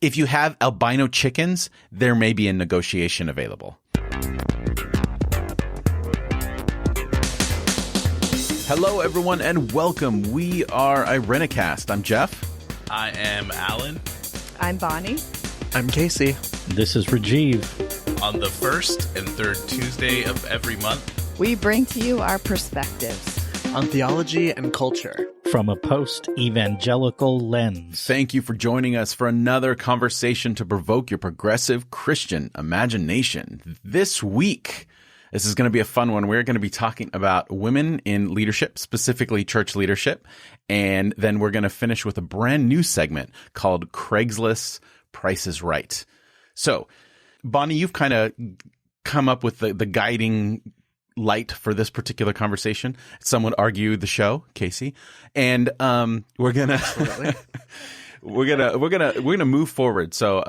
If you have albino chickens, there may be a negotiation available. Hello, everyone, and welcome. We are Irenicast. I'm Jeff. I am Alan. I'm Bonnie. I'm Casey. This is Rajiv. On the first and third Tuesday of every month, we bring to you our perspectives on theology and culture from a post-evangelical lens. Thank you for joining us for another conversation to provoke your progressive Christian imagination. This week, this is going to be a fun one. We're going to be talking about women in leadership, specifically church leadership. And then we're going to finish with a brand new segment called Craigslist Price is Right. So, Bonnie, you've kind of come up with the guiding light for this particular conversation. Some would argue the show, Casey. And we're gonna we're gonna move forward. So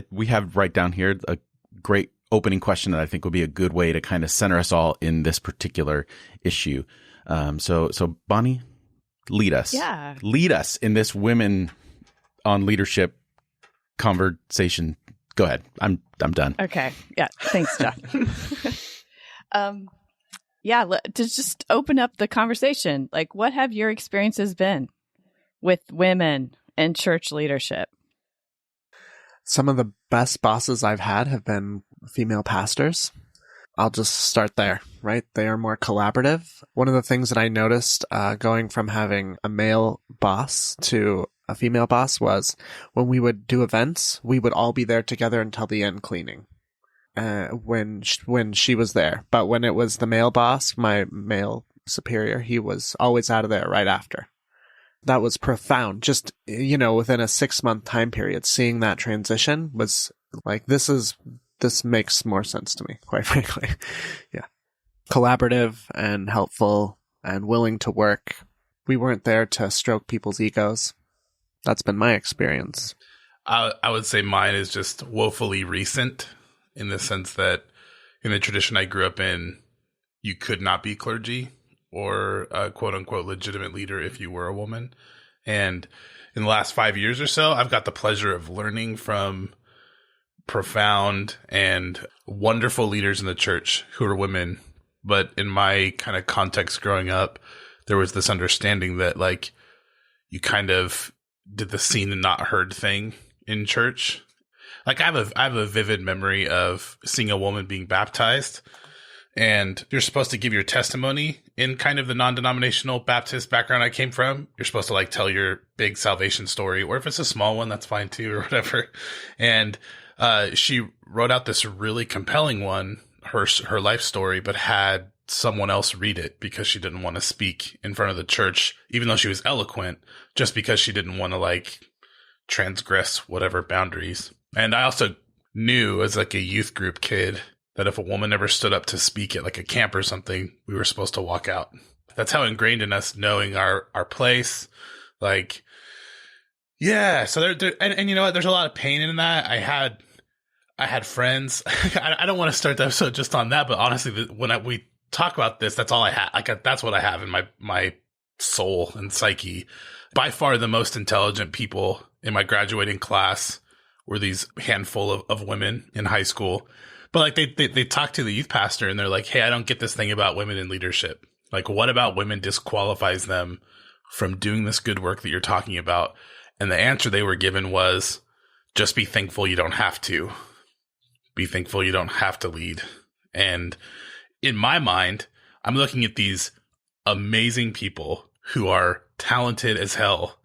we have right down here a great opening question that I think will be a good way to kind of center us all in this particular issue. So Bonnie, lead us. Yeah. Lead us in this women on leadership conversation. Go ahead. I'm done. Okay. Yeah. Thanks, Jeff. To just open up the conversation, like, what have your experiences been with women in church leadership? Some of the best bosses I've had have been female pastors. I'll just start there, right? They are more collaborative. One of the things that I noticed going from having a male boss to a female boss was when we would do events, we would all be there together until the end cleaning. When she was there. But when it was the male boss, my male superior, he was always out of there right after. That was profound. Just, within a 6-month time period, seeing that transition was like, this makes more sense to me, quite frankly. Yeah. Collaborative and helpful and willing to work. We weren't there to stroke people's egos. That's been my experience. I would say mine is just woefully recent, in the sense that in the tradition I grew up in, you could not be clergy or a quote unquote legitimate leader if you were a woman. And in the last 5 years or so, I've got the pleasure of learning from profound and wonderful leaders in the church who are women. But in my kind of context growing up, there was this understanding that, like, you kind of did the seen and not heard thing in church. Like, I have a vivid memory of seeing a woman being baptized, and you're supposed to give your testimony in kind of the non-denominational Baptist background I came from. You're supposed to, like, tell your big salvation story, or if it's a small one, that's fine too, or whatever. And she wrote out this really compelling one, her life story, but had someone else read it because she didn't want to speak in front of the church, even though she was eloquent, just because she didn't want to, like, transgress whatever boundaries. And I also knew as, like, a youth group kid that if a woman ever stood up to speak at, like, a camp or something, we were supposed to walk out. That's how ingrained in us knowing our place. Like, yeah. So there and you know what? There's a lot of pain in that. I had friends. I don't want to start the episode just on that, but honestly, when we talk about this, that's all I have. Like, that's what I have in my soul and psyche. By far the most intelligent people in my graduating class were these handful of women in high school. But, like, they talk to the youth pastor and they're like, hey, I don't get this thing about women in leadership. Like, what about women disqualifies them from doing this good work that you're talking about? And the answer they were given was, just be thankful you don't have to. Be thankful you don't have to lead. And in my mind, I'm looking at these amazing people who are talented as hell,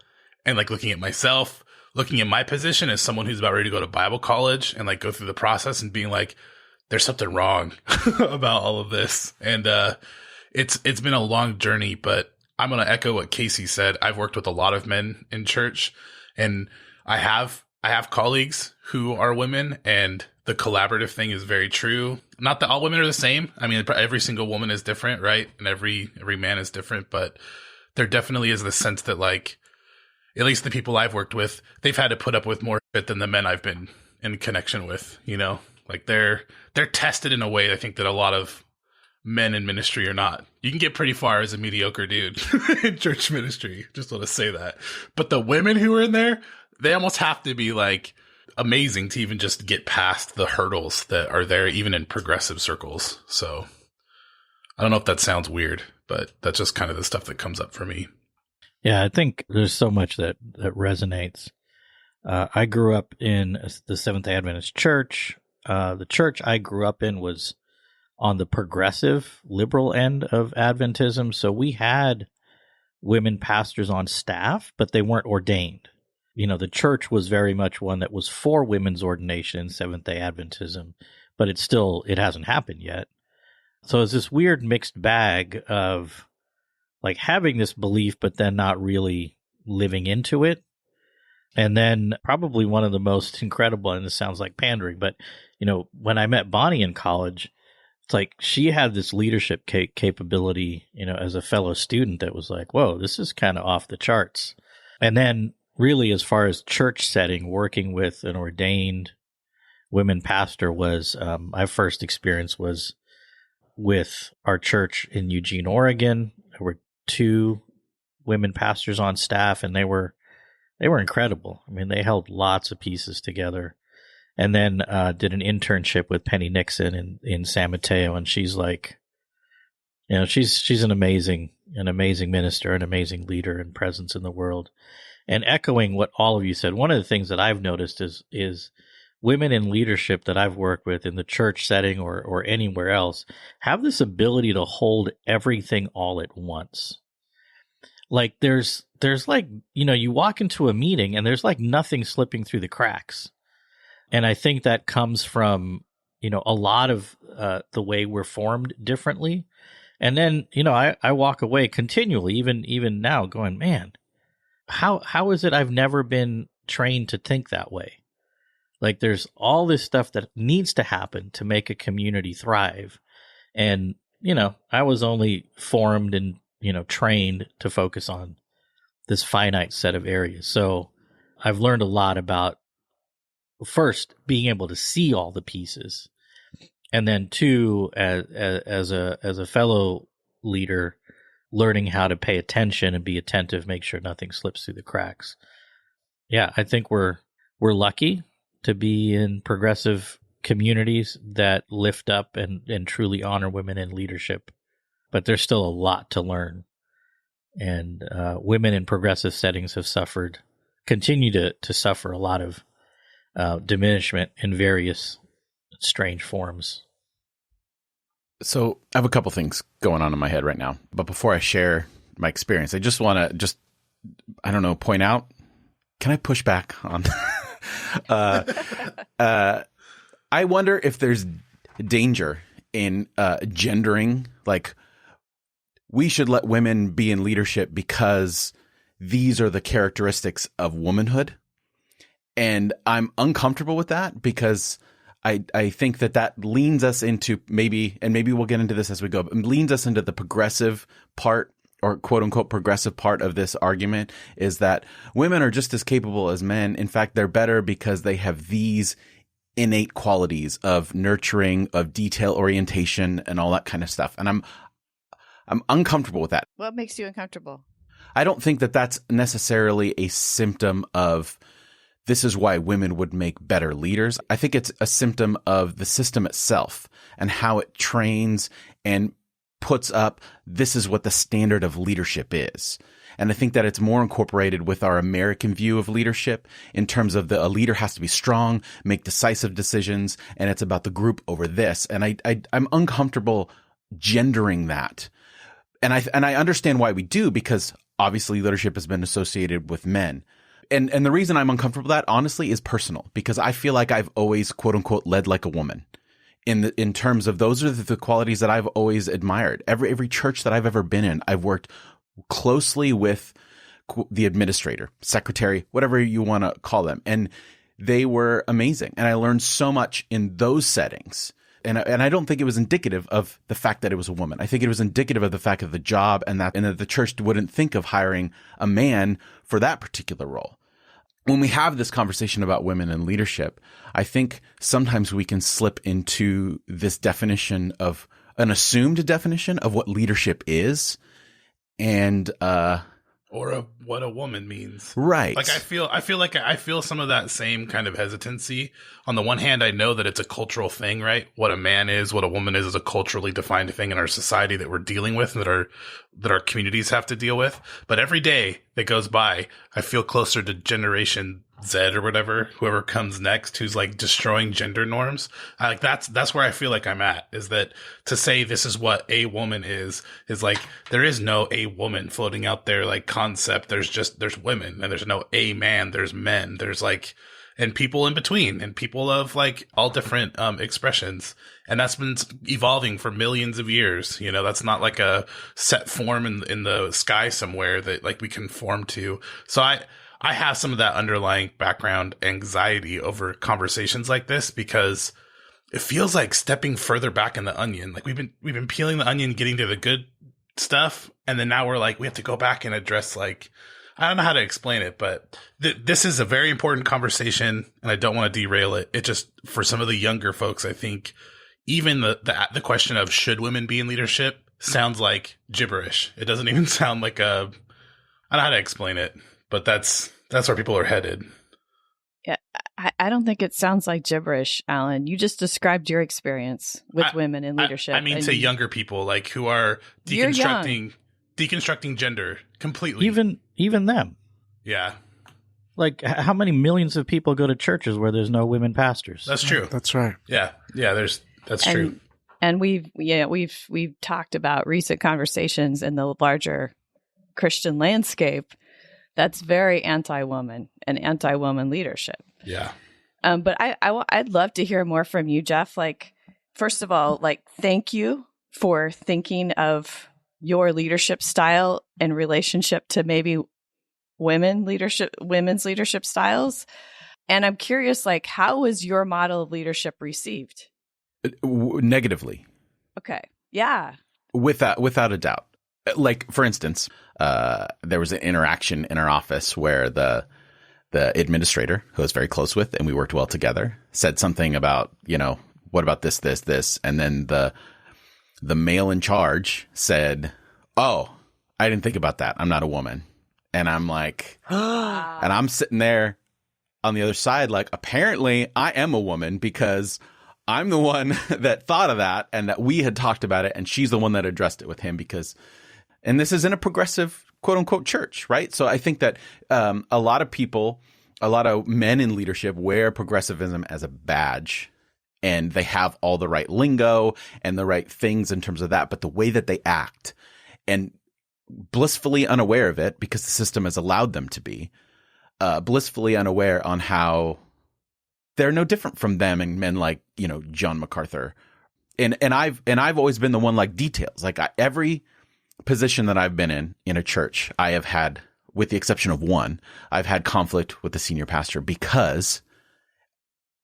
and, like, looking at myself, looking at my position as someone who's about ready to go to Bible college and, like, go through the process and being like, there's something wrong about all of this. And it's been a long journey, but I'm going to echo what Casey said. I've worked with a lot of men in church, and I have colleagues who are women, and the collaborative thing is very true. Not that all women are the same. I mean, every single woman is different, right? And every man is different, but there definitely is the sense that, like, at least the people I've worked with, they've had to put up with more shit than the men I've been in connection with, you know? Like, they're tested in a way I think that a lot of men in ministry are not. You can get pretty far as a mediocre dude in church ministry. Just want to say that. But the women who are in there, they almost have to be, like, amazing to even just get past the hurdles that are there, even in progressive circles. So I don't know if that sounds weird, but that's just kind of the stuff that comes up for me. Yeah, I think there's so much that resonates. I grew up in the Seventh-day Adventist church. The church I grew up in was on the progressive liberal end of Adventism. So we had women pastors on staff, but they weren't ordained. You know, the church was very much one that was for women's ordination in Seventh-day Adventism, but it hasn't happened yet. So it's this weird mixed bag of like having this belief, but then not really living into it. And then probably one of the most incredible, and this sounds like pandering, but, you know, when I met Bonnie in college, it's like she had this leadership capability, you know, as a fellow student that was like, whoa, this is kind of off the charts. And then really, as far as church setting, working with an ordained women pastor was, my first experience was with our church in Eugene, Oregon. There were 2 women pastors on staff, and they were incredible. I mean, they held lots of pieces together. And then did an internship with Penny Nixon in San Mateo, and she's like, you know, she's an amazing minister, an amazing leader and presence in the world. And echoing what all of you said, one of the things that I've noticed is women in leadership that I've worked with in the church setting or anywhere else have this ability to hold everything all at once. Like there's like, you know, you walk into a meeting and there's like nothing slipping through the cracks. And I think that comes from, you know, a lot of the way we're formed differently. And then, you know, I walk away continually, even now going, man, how is it I've never been trained to think that way? Like there's all this stuff that needs to happen to make a community thrive. And, you know, I was only formed and, you know, trained to focus on this finite set of areas. So I've learned a lot about, first, being able to see all the pieces, and then 2, as a fellow leader, learning how to pay attention and be attentive, make sure nothing slips through the cracks. Yeah, I think we're lucky to be in progressive communities that lift up and truly honor women in leadership, but there's still a lot to learn. And women in progressive settings continue to suffer a lot of diminishment in various strange forms. So I have a couple things going on in my head right now, but before I share my experience, I just want to I don't know, point out, can I push back on, I wonder if there's danger in gendering, like we should let women be in leadership because these are the characteristics of womanhood. And I'm uncomfortable with that because I think that leans us into maybe we'll get into this as we go, but leans us into the progressive part, or quote unquote progressive part of this argument, is that women are just as capable as men. In fact, they're better because they have these innate qualities of nurturing, of detail orientation, and all that kind of stuff. And I'm uncomfortable with that. What makes you uncomfortable? I don't think that that's necessarily a symptom of this is why women would make better leaders. I think it's a symptom of the system itself and how it trains and puts up, this is what the standard of leadership is. And I think that it's more incorporated with our American view of leadership in terms of a leader has to be strong, make decisive decisions, and it's about the group over this. And I'm uncomfortable gendering that. And I understand why we do, because obviously leadership has been associated with men. And the reason I'm uncomfortable with that, honestly, is personal, because I feel like I've always, quote unquote, led like a woman in terms of those are the qualities that I've always admired. Every church that I've ever been in, I've worked closely with the administrator, secretary, whatever you want to call them. And they were amazing. And I learned so much in those settings. And I don't think it was indicative of the fact that it was a woman. I think it was indicative of the fact of the job and that the church wouldn't think of hiring a man for that particular role. When we have this conversation about women in leadership, I think sometimes we can slip into this definition of an assumed definition of what leadership is. And or of what a woman means. Right. Like I feel some of that same kind of hesitancy. On the one hand, I know that it's a cultural thing, right? What a man is, what a woman is a culturally defined thing in our society that we're dealing with and that our communities have to deal with. But every day that goes by, I feel closer to Generation Z or whatever, whoever comes next, who's like destroying gender norms. Like that's where I feel like I'm at, is that to say this is what a woman is like, there is no a woman floating out there like concept. There's women, and there's no a man. There's men. There's like, and people in between, and people of like all different expressions. And that's been evolving for millions of years. You know, that's not like a set form in the sky somewhere that like we conform to. So I have some of that underlying background anxiety over conversations like this, because it feels like stepping further back in the onion. Like we've been peeling the onion, getting to the good stuff, and then now we're like, we have to go back and address, like, I don't know how to explain it, but this is a very important conversation, and I don't want to derail it. It just, for some of the younger folks, I think even the question of should women be in leadership sounds like gibberish. It doesn't even sound like I don't know how to explain it. But that's where people are headed. Yeah, I don't think it sounds like gibberish, Alan. You just described your experience with women in leadership. I mean, to younger people, like, who are deconstructing gender completely. Even them. Yeah. Like, how many millions of people go to churches where there's no women pastors? That's true. That's right. Yeah. That's true. And we've talked about recent conversations in the larger Christian landscape that's very anti-woman and anti-woman leadership. Yeah. But I'd love to hear more from you, Jeff. Like, first of all, like, thank you for thinking of your leadership style in relationship to maybe women's leadership styles. And I'm curious, like, how was your model of leadership received? Negatively. Okay. Yeah. Without a doubt. Like, for instance, there was an interaction in our office where the administrator, who I was very close with and we worked well together, said something about, what about this, and then the male in charge said, "Oh, I didn't think about that. I'm not a woman." And I'm like, and I'm sitting there on the other side, like, apparently I am a woman because I'm the one that thought of that and that we had talked about it, and she's the one that addressed it with him and this is in a progressive, quote unquote, church, right? So I think that a lot of men in leadership wear progressivism as a badge, and they have all the right lingo and the right things in terms of that, but the way that they act, and blissfully unaware of it because the system has allowed them to be, blissfully unaware on how they're no different from them and men like, John MacArthur. And I've always been the one like details. Like every position that I've been in a church, I have had, with the exception of one, I've had conflict with the senior pastor because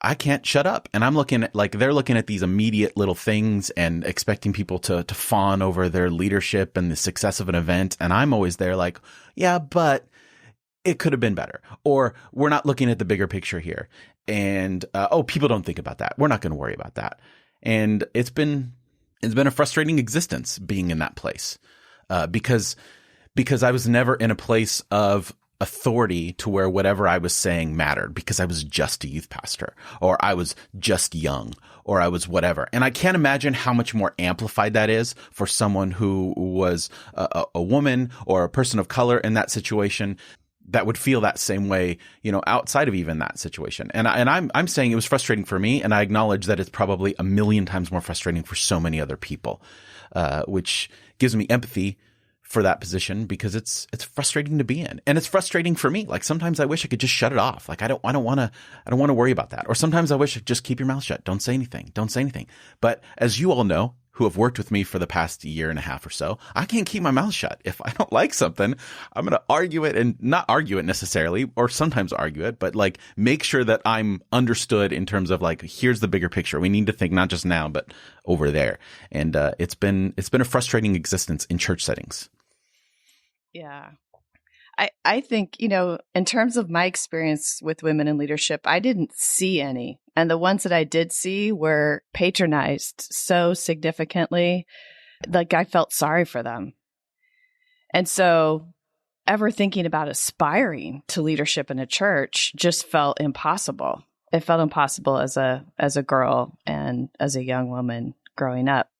I can't shut up. And I'm looking at, like, they're looking at these immediate little things and expecting people to fawn over their leadership and the success of an event. And I'm always there like, yeah, but it could have been better. Or we're not looking at the bigger picture here. And, people don't think about that. We're not going to worry about that. And it's been a frustrating existence being in that place. Because I was never in a place of authority to where whatever I was saying mattered, because I was just a youth pastor, or I was just young, or I was whatever. And I can't imagine how much more amplified that is for someone who was a woman or a person of color in that situation, that would feel that same way, outside of even that situation. And I'm saying it was frustrating for me, and I acknowledge that it's probably a million times more frustrating for so many other people, which gives me empathy for that position, because it's frustrating to be in, and it's frustrating for me. Like, sometimes I wish I could just shut it off. Like, I don't want to worry about that. Or sometimes I wish I could just keep your mouth shut. Don't say anything. But as you all know, who have worked with me for the past year and a half or so, I can't keep my mouth shut. If I don't like something, I'm going to argue it, and not argue it necessarily, or sometimes argue it, but like make sure that I'm understood in terms of like, here's the bigger picture. We need to think not just now, but over there. And it's been a frustrating existence in church settings. Yeah. I think, in terms of my experience with women in leadership, I didn't see any. And the ones that I did see were patronized so significantly, like I felt sorry for them. And so ever thinking about aspiring to leadership in a church just felt impossible. It felt impossible as a girl and as a young woman growing up.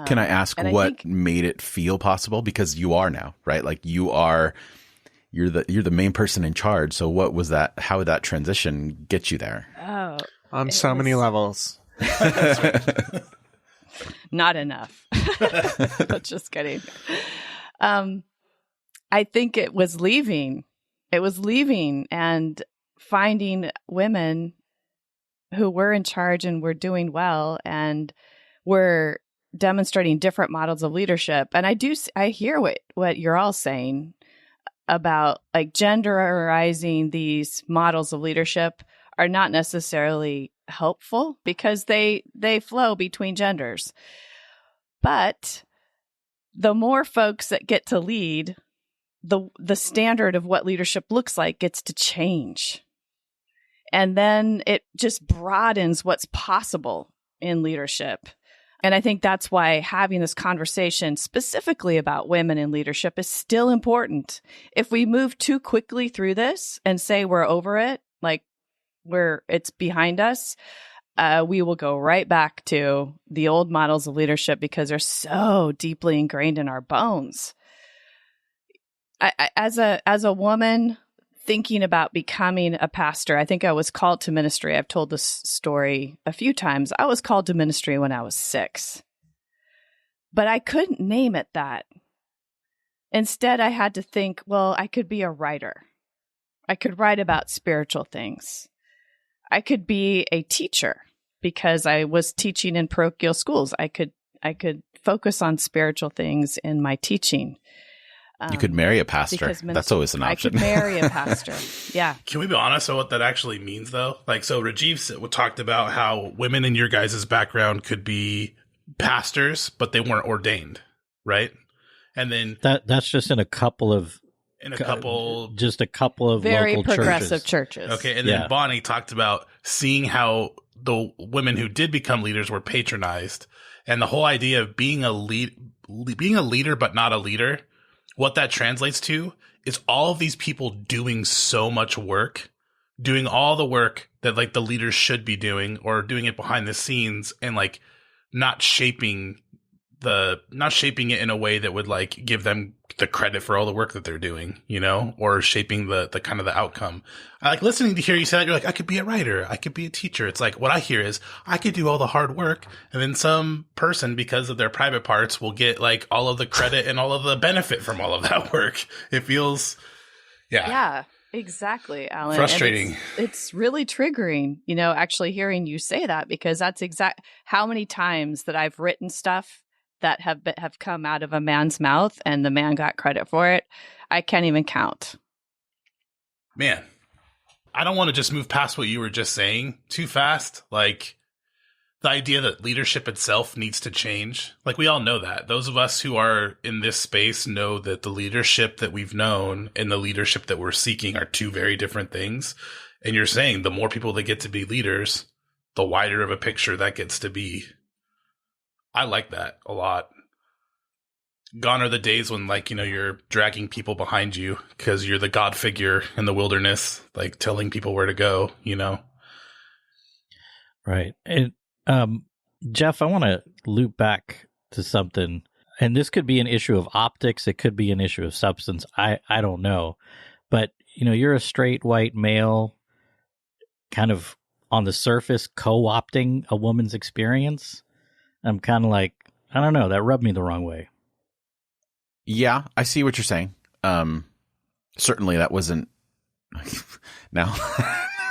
Can I ask what made it feel possible? Because you are now, right? Like you're the main person in charge. So what was that? How would that transition get you there? Oh, on so many levels. Not enough. Just kidding. I think it was leaving. It was leaving and finding women who were in charge and were doing well and were demonstrating different models of leadership. And I hear what you're all saying about like gender-izing these models of leadership are not necessarily helpful because they flow between genders. But the more folks that get to lead, the standard of what leadership looks like gets to change. And then it just broadens what's possible in leadership. And I think that's why having this conversation specifically about women in leadership is still important. If we move too quickly through this and say we're over it, like it's behind us, we will go right back to the old models of leadership because they're so deeply ingrained in our bones. As a woman thinking about becoming a pastor, I think I was called to ministry. I've told this story a few times. I was called to ministry when I was 6, but I couldn't name it that. Instead, I had to think, well, I could be a writer. I could write about spiritual things. I could be a teacher because I was teaching in parochial schools. I could focus on spiritual things in my teaching. You could marry a pastor. That's always an option. I could marry a pastor. Yeah. Can we be honest on what that actually means, though? Like, so Rajiv talked about how women in your guys' background could be pastors, but they weren't ordained, right? And then that's just in a couple of very local progressive churches. Okay, and then Bonnie talked about seeing how the women who did become leaders were patronized, and the whole idea of being a leader but not a leader. What that translates to is all of these people doing so much work, doing all the work that like the leaders should be doing or doing it behind the scenes and like not shaping it in a way that would like give them the credit for all the work that they're doing, you know, or shaping the kind of the outcome. I like listening to hear you say that. You're like, I could be a writer. I could be a teacher. It's like, what I hear is I could do all the hard work. And then some person, because of their private parts, will get like all of the credit and all of the benefit from all of that work. It feels, Yeah, exactly, Alan. Frustrating. It's really triggering, you know, actually hearing you say that, because that's how many times that I've written stuff that have come out of a man's mouth and the man got credit for it. I can't even count. Man, I don't want to just move past what you were just saying too fast. Like the idea that leadership itself needs to change. Like we all know that. Those of us who are in this space know that the leadership that we've known and the leadership that we're seeking are two very different things. And you're saying the more people that get to be leaders, the wider of a picture that gets to be. I like that a lot. Gone are the days when, like, you know, you're dragging people behind you because you're the God figure in the wilderness, like telling people where to go, you know? Right. And, Jeff, I want to loop back to something, and this could be an issue of optics. It could be an issue of substance. I don't know. But, you know, you're a straight white male kind of on the surface co-opting a woman's experience. I'm kind of like, I don't know, that rubbed me the wrong way. Yeah, I see what you're saying. Certainly that wasn't now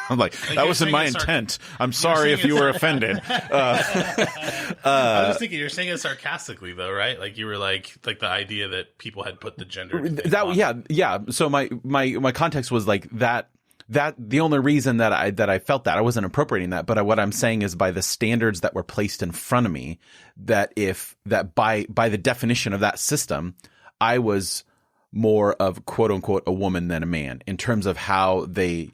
I'm like that wasn't my intent. I'm sorry if you were offended. I was thinking you're saying it sarcastically though, right? Like you were like the idea that people had put the gender yeah. So my context was like that the only reason that I felt that I wasn't appropriating that, but what I'm saying is by the standards that were placed in front of me, that by the definition of that system, I was more of quote unquote a woman than a man in terms of how the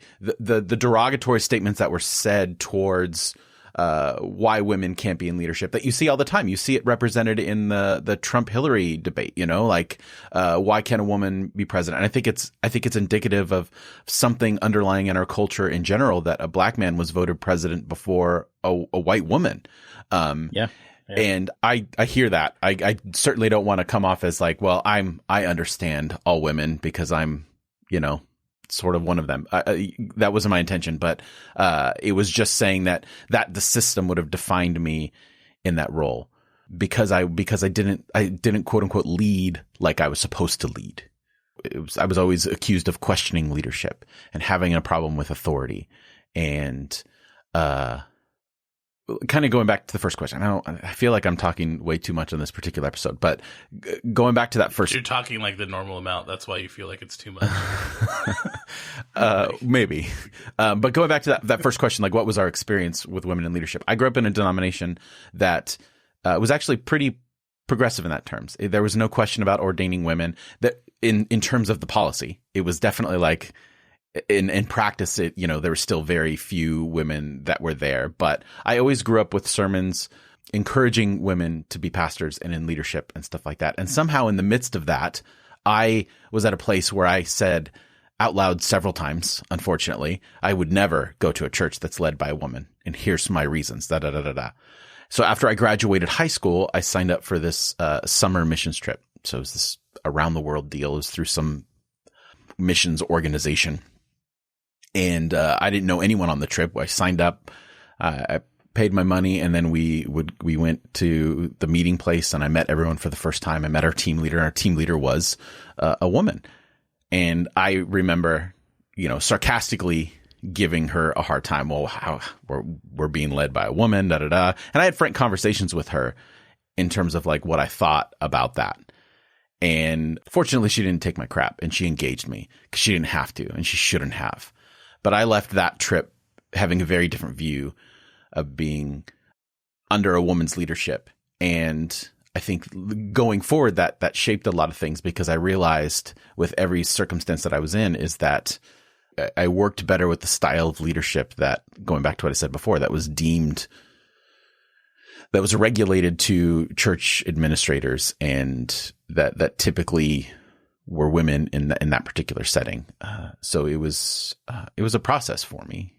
derogatory statements that were said towards why women can't be in leadership that you see all the time. You see it represented in the Trump-Hillary debate, like why can't a woman be president? And I think it's indicative of something underlying in our culture in general, that a black man was voted president before a white woman. Yeah. And I hear that. I certainly don't want to come off as like, well, I understand all women because I'm, sort of one of them. That wasn't my intention, but it was just saying that the system would have defined me in that role because I didn't quote unquote lead like I was supposed to lead. I was always accused of questioning leadership and having a problem with authority. And kind of going back to the first question, I feel like I'm talking way too much on this particular episode, but going back to that first, you're talking like the normal amount. That's why you feel like it's too much. Maybe. But going back to that first question, like what was our experience with women in leadership? I grew up in a denomination that was actually pretty progressive in that terms. There was no question about ordaining women. That in terms of the policy, it was definitely like, in practice, there were still very few women that were there. But I always grew up with sermons encouraging women to be pastors and in leadership and stuff like that. And somehow in the midst of that, I was at a place where I said out loud several times, unfortunately, I would never go to a church that's led by a woman. And here's my reasons, da, da, da, da, da. So after I graduated high school, I signed up for this summer missions trip. So it was this around the world deal. It was through some missions organization. And I didn't know anyone on the trip. I signed up, I paid my money, and then we went to the meeting place, and I met everyone for the first time. I met our team leader, and our team leader was a woman. And I remember, sarcastically giving her a hard time. Well, how we're being led by a woman, da da da. And I had frank conversations with her in terms of like what I thought about that. And fortunately, she didn't take my crap, and she engaged me because she didn't have to, and she shouldn't have. But I left that trip having a very different view of being under a woman's leadership. And I think going forward, that shaped a lot of things, because I realized with every circumstance that I was in is that I worked better with the style of leadership that, going back to what I said before, that was regulated to church administrators, and that typically were women in that particular setting. So it was a process for me.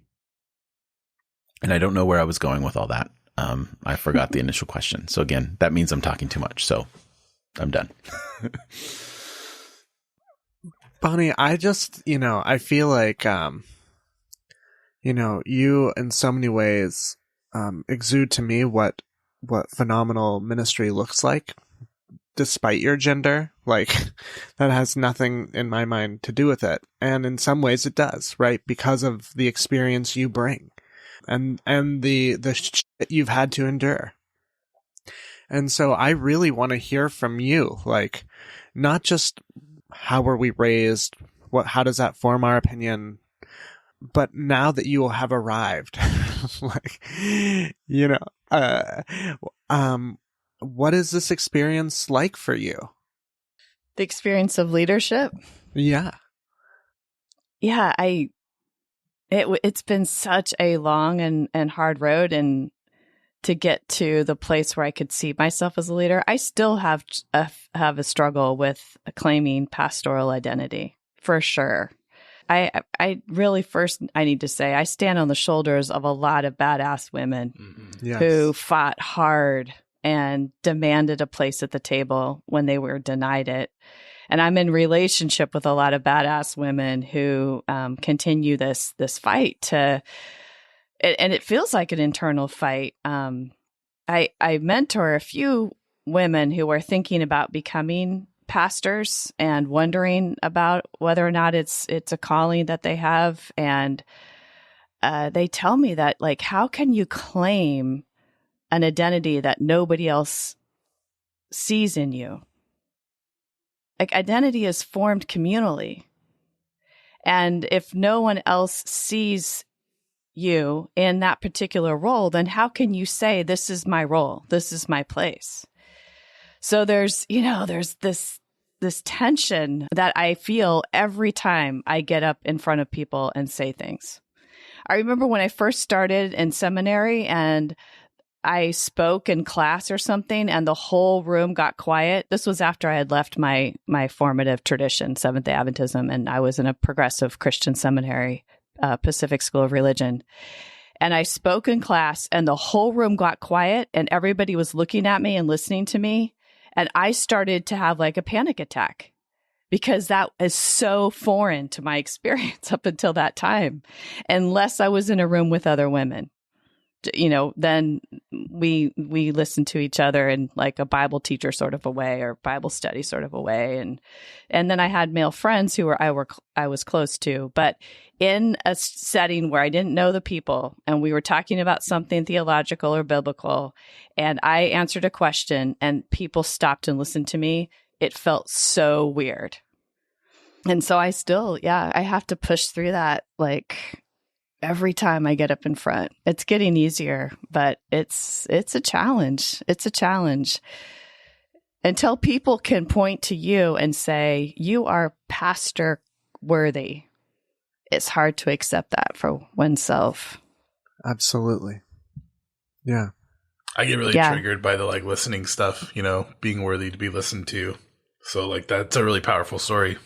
And I don't know where I was going with all that. I forgot the initial question. So again, that means I'm talking too much. So I'm done. Bonnie, I just, I feel like, you in so many ways exude to me what phenomenal ministry looks like, despite your gender. Like, that has nothing in my mind to do with it. And in some ways it does, right? Because of the experience you bring and the shit you've had to endure. And so I really want to hear from you, like, not just how were we raised, how does that form our opinion, but now that you will have arrived, like, what is this experience like for you? The experience of leadership? Yeah. Yeah, it's been such a long and hard road, and to get to the place where I could see myself as a leader, I still have a struggle with claiming pastoral identity, for sure. I really I need to say, I stand on the shoulders of a lot of badass women Yes. who fought hard and demanded a place at the table when they were denied it. And I'm in relationship with a lot of badass women who continue this fight and it feels like an internal fight. I mentor a few women who are thinking about becoming pastors and wondering about whether or not it's a calling that they have. And they tell me that, like, how can you claim an identity that nobody else sees in you? Like, identity is formed communally. And if no one else sees you in that particular role, then how can you say, this is my role, this is my place? So there's this tension that I feel every time I get up in front of people and say things. I remember when I first started in seminary and I spoke in class or something and the whole room got quiet. This was after I had left my formative tradition, Seventh-day Adventism, and I was in a progressive Christian seminary, Pacific School of Religion. And I spoke in class and the whole room got quiet and everybody was looking at me and listening to me. And I started to have like a panic attack because that is so foreign to my experience up until that time, unless I was in a room with other women. Then we listen to each other in like a Bible teacher sort of a way or Bible study sort of a way. And then I had male friends who I was close to, but in a setting where I didn't know the people and we were talking about something theological or biblical, and I answered a question and people stopped and listened to me, it felt so weird. And so I still, I have to push through that like every time I get up in front. It's getting easier, but it's a challenge. It's a challenge. Until people can point to you and say, you are pastor worthy, it's hard to accept that for oneself. Absolutely. Yeah. I get really triggered by the like listening stuff, being worthy to be listened to. So like that's a really powerful story.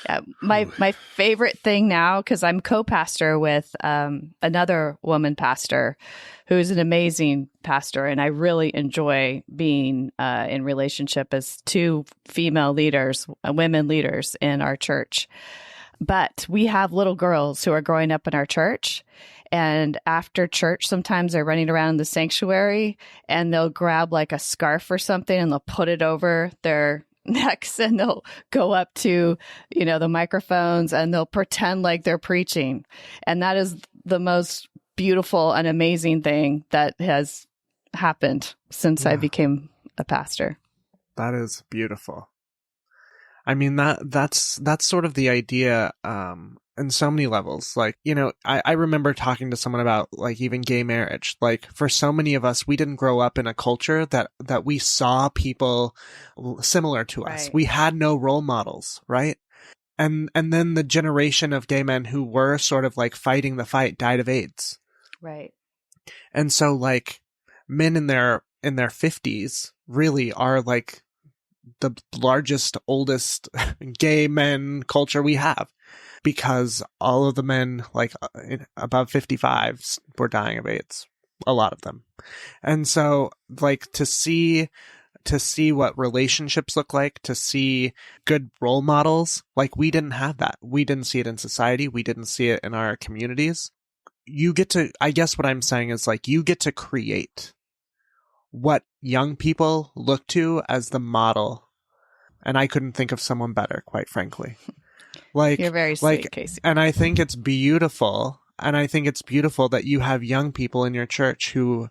Yeah, my favorite thing now, because I'm co-pastor with another woman pastor who's an amazing pastor, and I really enjoy being in relationship as two female leaders, women leaders in our church. But we have little girls who are growing up in our church, and after church, sometimes they're running around in the sanctuary, and they'll grab like a scarf or something, and they'll put it over their necks and they'll go up to, the microphones and they'll pretend like they're preaching. And that is the most beautiful and amazing thing that has happened since I became a pastor. That is beautiful. I mean, that's sort of the idea, in so many levels. Like, I remember talking to someone about like even gay marriage. Like for so many of us, we didn't grow up in a culture that we saw people similar to us. Right. We had no role models, right? And then the generation of gay men who were sort of like fighting the fight died of AIDS. Right. And so like men in their 50s really are like the largest, oldest gay men culture we have, because all of the men like above 55 were dying of AIDS, a lot of them. And so like to see what relationships look like, to see good role models, like we didn't have that. We didn't see it in society. We didn't see it in our communities. I guess what I'm saying is like you get to create what young people look to as the model. And I couldn't think of someone better, quite frankly. Like, you're very sweet, Casey. And I think it's beautiful. And I think it's beautiful that you have young people in your church who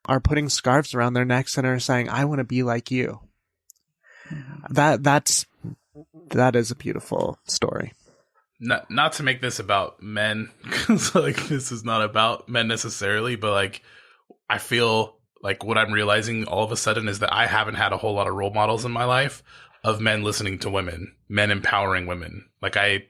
are putting scarves around their necks and are saying, I want to be like you. That is a beautiful story. Not to make this about men, because like this is not about men necessarily, but like I feel like what I'm realizing all of a sudden is that I haven't had a whole lot of role models in my life of men listening to women, men empowering women. Like I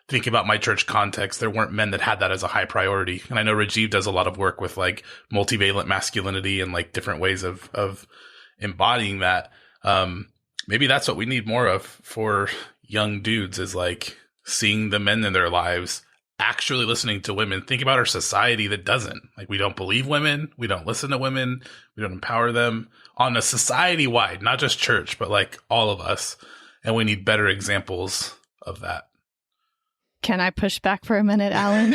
think about my church context, there weren't men that had that as a high priority. And I know Rajiv does a lot of work with like multivalent masculinity and like different ways of embodying that. Maybe that's what we need more of for young dudes, is like seeing the men in their lives actually listening to women. Think about our society that doesn't. Like we don't believe women, we don't listen to women, we don't empower them on a society wide, not just church, but like all of us. And we need better examples of that. Can I push back for a minute, Alan?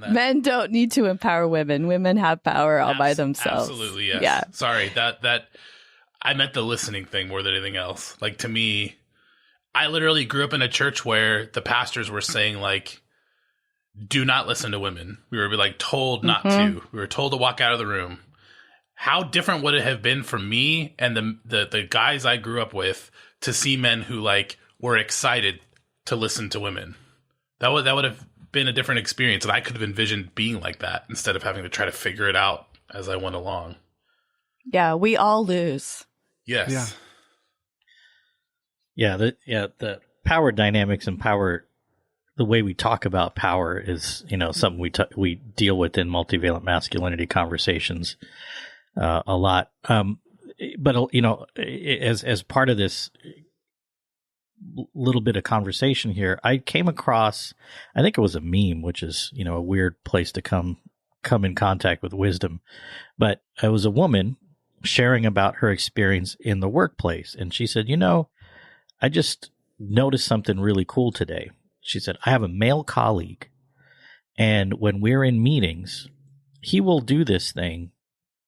Men don't need to empower women. Women have power all by themselves. Absolutely, yes. Yeah. Sorry, that I meant the listening thing more than anything else. Like to me, I literally grew up in a church where the pastors were saying like, do not listen to women. We were like told not to. We were told to walk out of the room. How different would it have been for me and the guys I grew up with to see men who like were excited to listen to women? That would have been a different experience, and I could have envisioned being like that instead of having to try to figure it out as I went along. Yeah, we all lose. Yes. Yeah. The power dynamics and power the way we talk about power is, something we deal with in multivalent masculinity conversations a lot. But as part of this little bit of conversation here, I came across, I think it was a meme, which is, a weird place to come in contact with wisdom. But it was a woman sharing about her experience in the workplace. And she said, I just noticed something really cool today. She said, I have a male colleague, and when we're in meetings, he will do this thing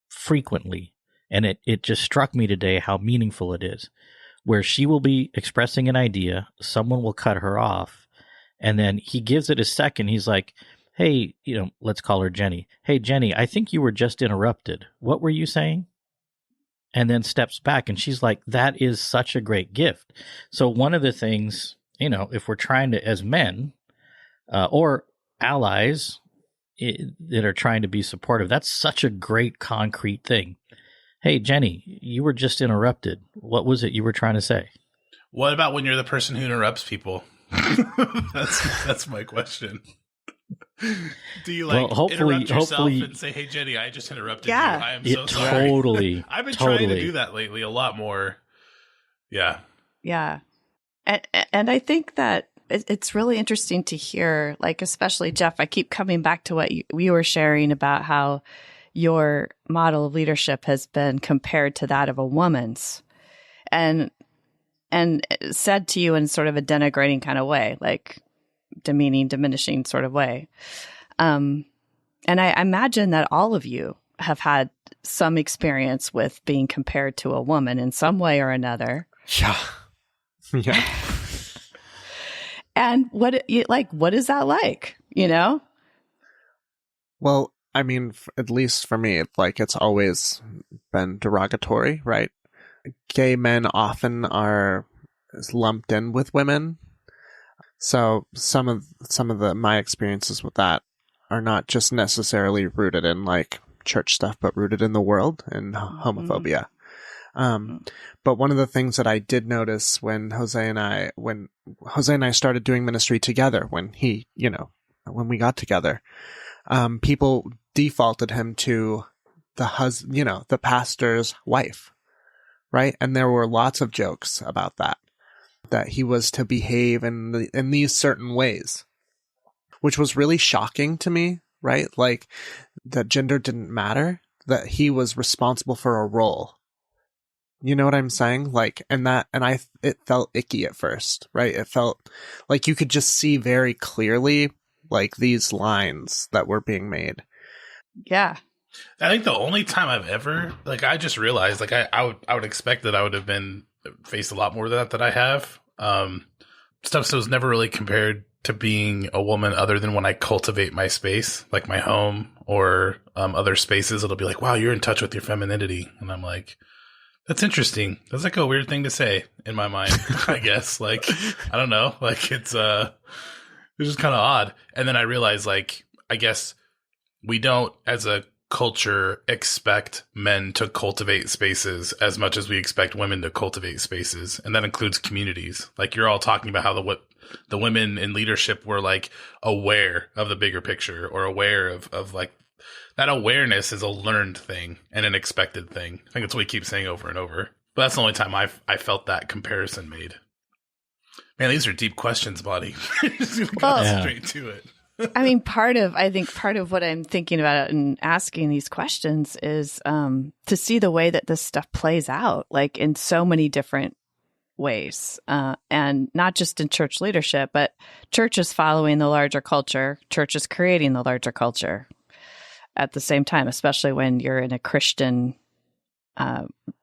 frequently. And it just struck me today how meaningful it is, where she will be expressing an idea, someone will cut her off, and then he gives it a second. He's like, hey, let's call her Jenny. Hey, Jenny, I think you were just interrupted. What were you saying? And then steps back, and she's like, that is such a great gift. So one of the things, if we're trying to, as men or allies that are trying to be supportive, that's such a great concrete thing. Hey, Jenny, you were just interrupted. What was it you were trying to say? What about when you're the person who interrupts people? That's my question. Do you interrupt yourself and say, "Hey, Jenny, I just interrupted you. I am so sorry." Totally. I've been trying to do that lately a lot more. Yeah. Yeah. And I think that it's really interesting to hear, like, especially Jeff, I keep coming back to what we were sharing about how your model of leadership has been compared to that of a woman's, and said to you in sort of a denigrating kind of way, like demeaning, diminishing sort of way. And I imagine that all of you have had some experience with being compared to a woman in some way or another. Yeah. Yeah. And what is that like, Well, I mean, at least for me, it's always been derogatory, right? Gay men often are lumped in with women. So some of my experiences with that are not just necessarily rooted in church stuff, but rooted in the world and homophobia. But one of the things that I did notice when Jose and I started doing ministry together, when we got together, people defaulted him to the pastor's wife, right? And there were lots of jokes about that he was to behave in these certain ways, which was really shocking to me, right? Like, that gender didn't matter, that he was responsible for a role. You know what I'm saying? It felt icky at first, right? It felt like you could just see very clearly, these lines that were being made. Yeah. I think the only time I've ever, I just realized, I would expect that I would have faced a lot more of that I have. Stuff so was never really compared to being a woman other than when I cultivate my space, like my home or other spaces. It'll be like, wow, you're in touch with your femininity. And I'm like, that's interesting. That's a weird thing to say in my mind, I guess. I don't know. It's just kind of odd. And then I realized, I guess we don't, as a culture, expect men to cultivate spaces as much as we expect women to cultivate spaces. And that includes communities. You're all talking about how the women in leadership were aware of the bigger picture, or aware of that awareness is a learned thing and an expected thing. I think that's what we keep saying over and over. But that's the only time I felt that comparison made. Man, these are deep questions, buddy. Just gonna go straight to it. I mean, part of what I'm thinking about and asking these questions is to see the way that this stuff plays out, in so many different ways, and not just in church leadership, but church is following the larger culture. Church is creating the larger culture at the same time, especially when you're in a Christian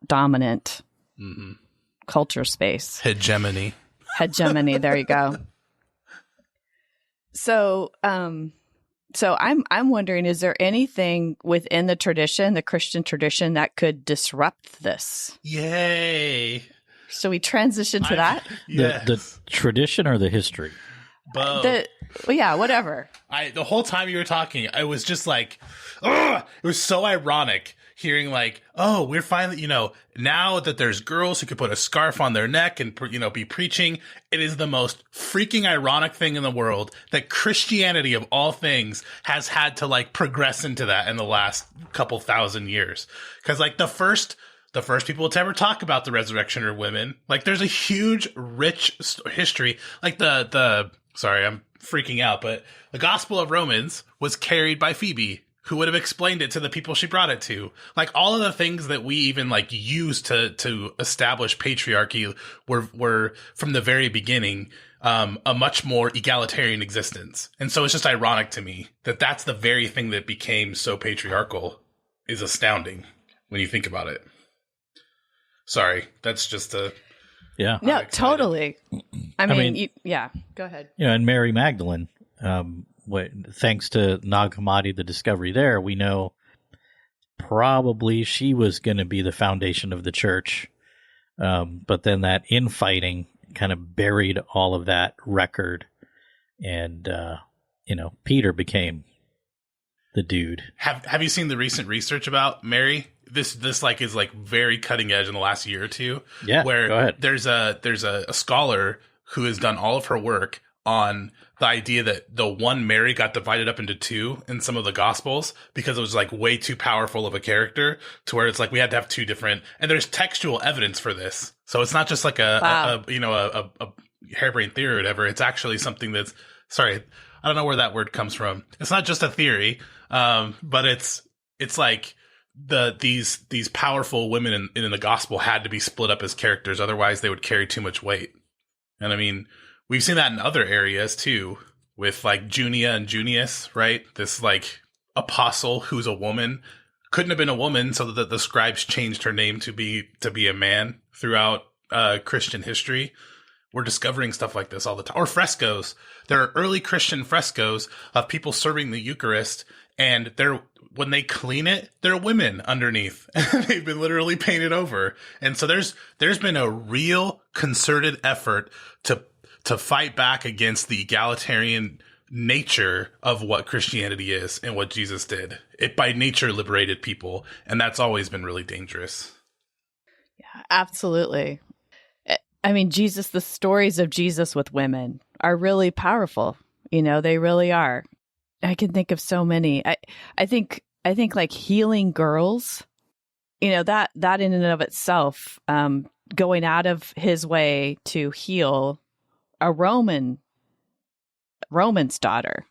dominant culture space. Hegemony. There you go. So I'm wondering, is there anything within the tradition, the Christian tradition, that could disrupt this? Yay! So we transition to that? Yes. The tradition or the history? Both. Whatever. The whole time you were talking, I was just ugh! It was so ironic hearing like, oh, we're finally, now that there's girls who could put a scarf on their neck and, be preaching, it is the most freaking ironic thing in the world that Christianity of all things has had to like progress into that in the last couple thousand years. Cause like the first people to ever talk about the resurrection are women. Like there's a huge, rich history. Like sorry, I'm freaking out, but the Gospel of Romans was carried by Phoebe, who would have explained it to the people she brought it to. Like all of the things that we even like use to establish patriarchy were from the very beginning, a much more egalitarian existence. And so it's just ironic to me that that's the very thing that became so patriarchal is astounding when you think about it. Sorry, that's just yeah. No, totally. I mean, go ahead. And Mary Magdalene, thanks to Nag Hammadi, the discovery there, we know probably she was going to be the foundation of the church. But then that infighting kind of buried all of that record. And, Peter became the dude. Have you seen the recent research about Mary? This like is like very cutting edge in the last year or two. Yeah, where go ahead. There's a scholar who has done all of her work on the idea that the one Mary got divided up into two in some of the Gospels because it was like way too powerful of a character to where it's like we had to have two different. And there's textual evidence for this, so it's not just like a harebrained theory or whatever. It's actually something that's sorry, I don't know where that word comes from. It's not just a theory, but it's like. These powerful women in the gospel had to be split up as characters, otherwise they would carry too much weight. And I mean, we've seen that in other areas too, with like Junia and Junius, right? This like apostle who's a woman couldn't have been a woman, so that the scribes changed her name to be a man throughout Christian history. We're discovering stuff like this all the time. Or frescoes. There are early Christian frescoes of people serving the Eucharist, and when they clean it, there are women underneath. They've been literally painted over. And so there's been a real concerted effort to fight back against the egalitarian nature of what Christianity is and what Jesus did. It by nature liberated people, and that's always been really dangerous. Yeah, absolutely. I mean, the stories of Jesus with women are really powerful. They really are. I can think of so many. I think like healing girls, that in and of itself, going out of his way to heal a Roman's daughter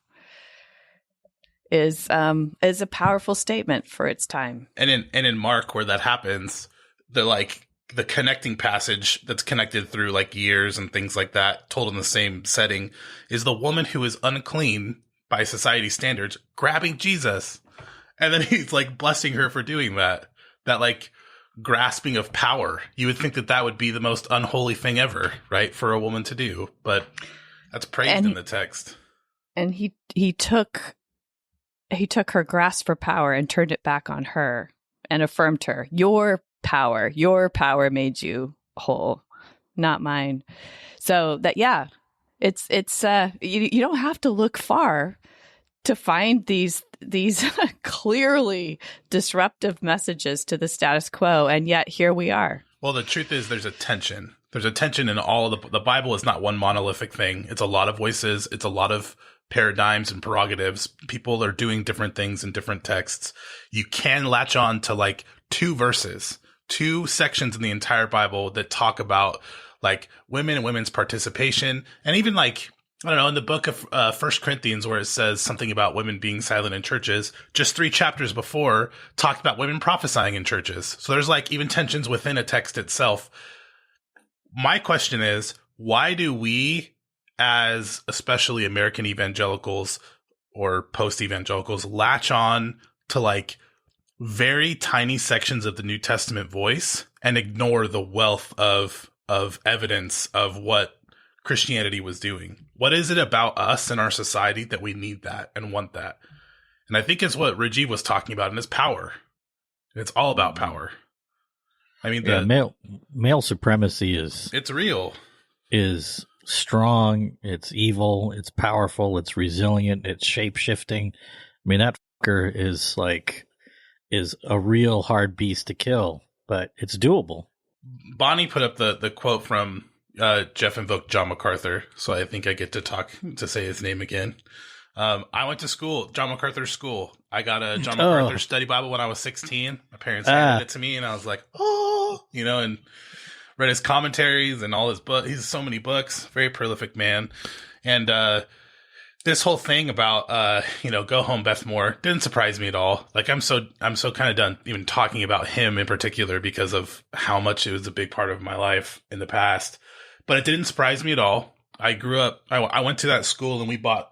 is a powerful statement for its time. And in Mark, where that happens, the connecting passage that's connected through like years and things like that, told in the same setting, is the woman who is unclean by society standards grabbing Jesus. And then he's like blessing her for doing that like grasping of power. You would think that would be the most unholy thing ever, right? For a woman to do, but that's praised in the text. And he took her grasp for power and turned it back on her and affirmed her. Your power made you whole, not mine. So that, yeah, it's you don't have to look far to find these clearly disruptive messages to the status quo, and yet here we are. Well, the truth is there's a tension. There's a tension in all of the Bible is not one monolithic thing. It's a lot of voices. It's a lot of paradigms and prerogatives. People are doing different things in different texts. You can latch on to like two sections in the entire Bible that talk about like women and women's participation, and even like, I don't know, in the book of 1 Corinthians, where it says something about women being silent in churches, just 3 chapters before talked about women prophesying in churches. So there's like even tensions within a text itself. My question is, why do we, as especially American evangelicals or post-evangelicals, latch on to like very tiny sections of the New Testament voice and ignore the wealth of evidence of what Christianity was doing? What is it about us and our society that we need that and want that? And I think it's what Rajiv was talking about, and it's power. It's all about power. I mean, male supremacy it's real. Is strong. It's evil. It's powerful. It's resilient. It's shape shifting. I mean, that fucker is like is a real hard beast to kill, but it's doable. Bonnie put up the quote from Jeff invoked John MacArthur, so I think I get to say his name again. I went to school, John MacArthur school. I got a John MacArthur study Bible when I was 16. My parents handed it to me, and I was like, oh, and read his commentaries and all his books. He's so many books, very prolific man. And this whole thing about go home Beth Moore didn't surprise me at all. Like I'm so kind of done even talking about him in particular because of how much it was a big part of my life in the past. But it didn't surprise me at all. I grew up, I went to that school and we bought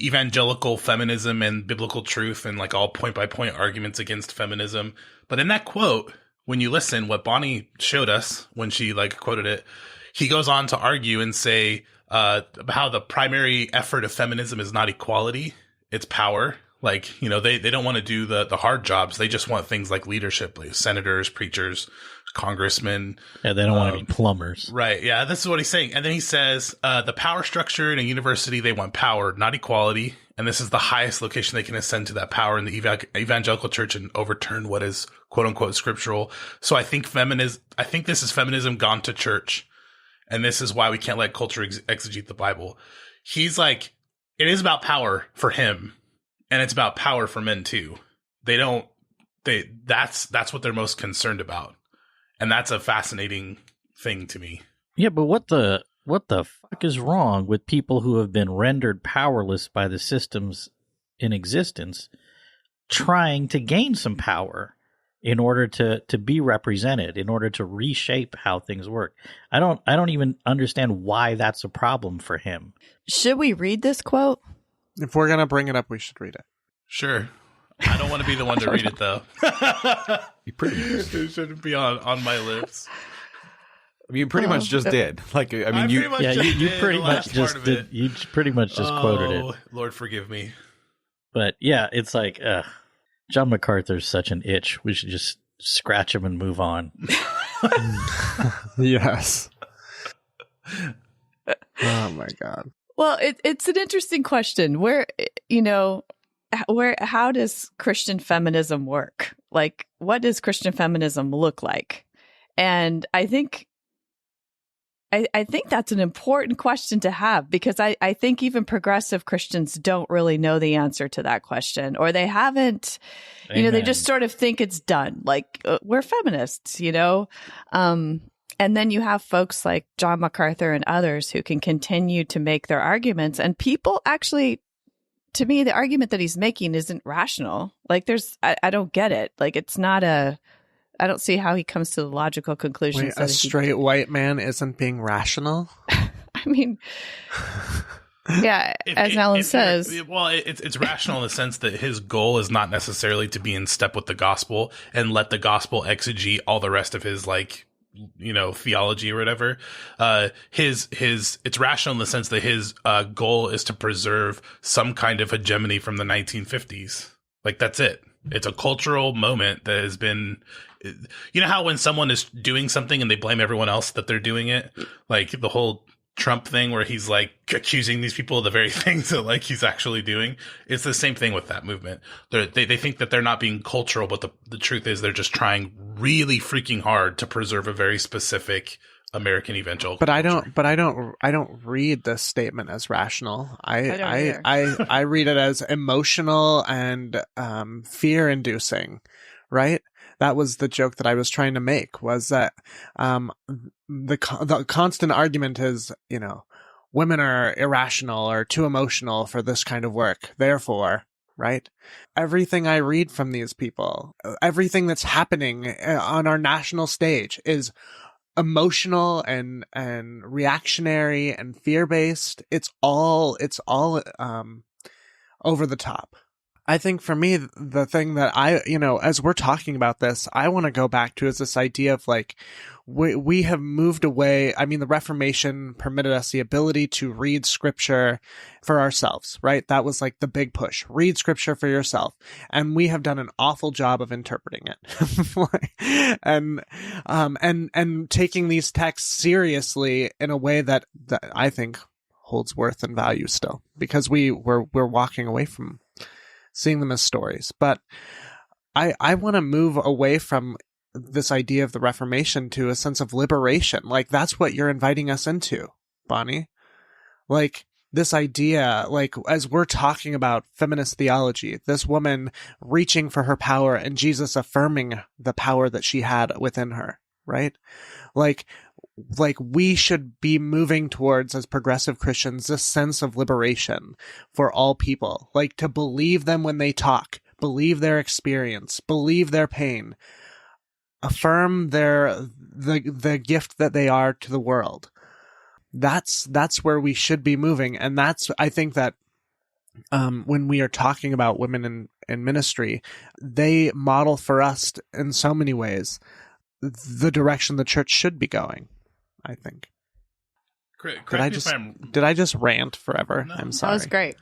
evangelical feminism and biblical truth and like all point by point arguments against feminism. But in that quote, when you listen, what Bonnie showed us when she quoted it, he goes on to argue and say how the primary effort of feminism is not equality, it's power. They don't want to do the hard jobs. They just want things like leadership, like senators, preachers, congressmen. Yeah, they don't want to be plumbers. Right. Yeah, this is what he's saying. And then he says the power structure in a university, they want power, not equality. And this is the highest location they can ascend to that power in the evangelical church and overturn what is quote unquote scriptural. So I think this is feminism gone to church. And this is why we can't let culture exegete the Bible. He's like, it is about power for him. And it's about power for men too. That's what they're most concerned about. And that's a fascinating thing to me. Yeah, but what the fuck is wrong with people who have been rendered powerless by the systems in existence trying to gain some power in order to be represented, in order to reshape how things work? I don't even understand why that's a problem for him. Should we read this quote? If we're going to bring it up, we should read it. Sure. I don't want to be the one to read it, though. It shouldn't be on my lips. You pretty much just did. You pretty much just did. You pretty much just quoted it. Lord, forgive me. But yeah, it's like John MacArthur's such an itch. We should just scratch him and move on. Yes. Oh my God. Well, it's an interesting question. How does Christian feminism work? Like, what does Christian feminism look like? And I think that's an important question to have, because I think even progressive Christians don't really know the answer to that question, or they haven't, they just sort of think it's done. Like, we're feminists, and then you have folks like John MacArthur and others who can continue to make their arguments. And people actually, to me, the argument that he's making isn't rational. Like, I don't get it. Like, it's not I don't see how he comes to the logical conclusion. Wait, a straight white man isn't being rational? I mean, yeah, as Alan says. Well, it's rational in the sense that his goal is not necessarily to be in step with the gospel and let the gospel exegete all the rest of his, theology or whatever. It's rational in the sense that his goal is to preserve some kind of hegemony from the 1950s. Like, that's it. It's a cultural moment that has been, how when someone is doing something and they blame everyone else that they're doing it, like the whole Trump thing where he's like accusing these people of the very things that he's actually doing. It's the same thing with that movement. They think that they're not being cultural, but the truth is they're just trying really freaking hard to preserve a very specific American evangelical. But I don't read this statement as rational. I read it as emotional and fear-inducing, right? That was the joke that I was trying to make, was that the constant argument is, women are irrational or too emotional for this kind of work. Therefore, right? Everything I read from these people, everything that's happening on our national stage is emotional and reactionary and fear-based. It's all over the top. I think for me, the thing that as we're talking about this, I want to go back to is this idea of we have moved away. I mean, the Reformation permitted us the ability to read scripture for ourselves, right? That was the big push. Read scripture for yourself. And we have done an awful job of interpreting it and taking these texts seriously in a way that I think holds worth and value still, because we're walking away from seeing them as stories. But I want to move away from this idea of the Reformation to a sense of liberation. Like, that's what you're inviting us into, Bonnie. Like, this idea, like, as we're talking about feminist theology, this woman reaching for her power and Jesus affirming the power that she had within her, right? Like we should be moving towards, as progressive Christians, this sense of liberation for all people, like to believe them when they talk, believe their experience, believe their pain, affirm the gift that they are to the world. That's where we should be moving. And I think that when we are talking about women in ministry, they model for us in so many ways the direction the church should be going, I think. Did I just rant forever? No. I'm sorry. That was great.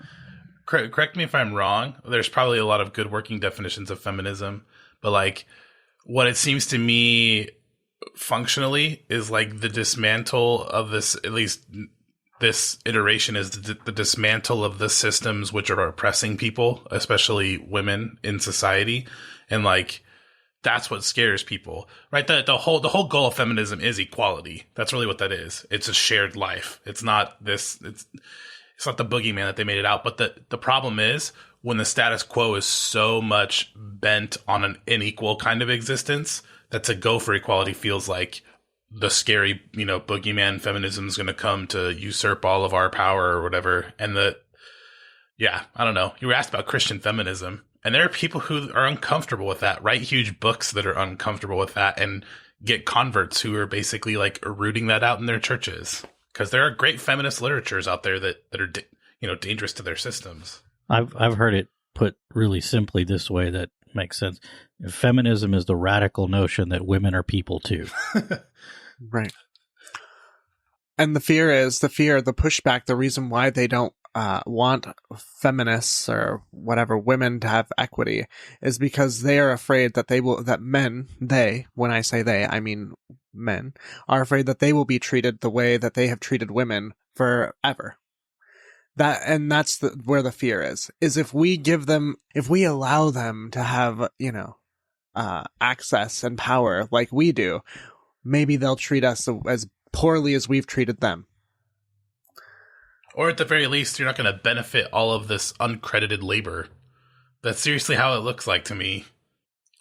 Correct me if I'm wrong. There's probably a lot of good working definitions of feminism, but like what it seems to me functionally is like the dismantle of this, at least this iteration is the dismantle of the systems which are oppressing people, especially women in society. And like, that's what scares people, right? The whole goal of feminism is equality. That's really what that is. It's a shared life. It's not this, it's not the boogeyman that they made it out. But the problem is when the status quo is so much bent on an unequal kind of existence, that to go for equality feels like the scary, boogeyman feminism is going to come to usurp all of our power or whatever. And I don't know. You were asked about Christian feminism, and there are people who are uncomfortable with that, write huge books that are uncomfortable with that, and get converts who are basically like rooting that out in their churches. Because there are great feminist literatures out there that are, dangerous to their systems. I've heard it put really simply this way that makes sense. Feminism is the radical notion that women are people too. Right. And the pushback, the reason why they don't want feminists or whatever women to have equity is because they are afraid that when I say they, I mean men, are afraid that they will be treated the way that they have treated women forever. That's where the fear is if we allow them to have, access and power like we do, maybe they'll treat us as poorly as we've treated them. Or at the very least, you're not going to benefit all of this uncredited labor. That's seriously how it looks like to me.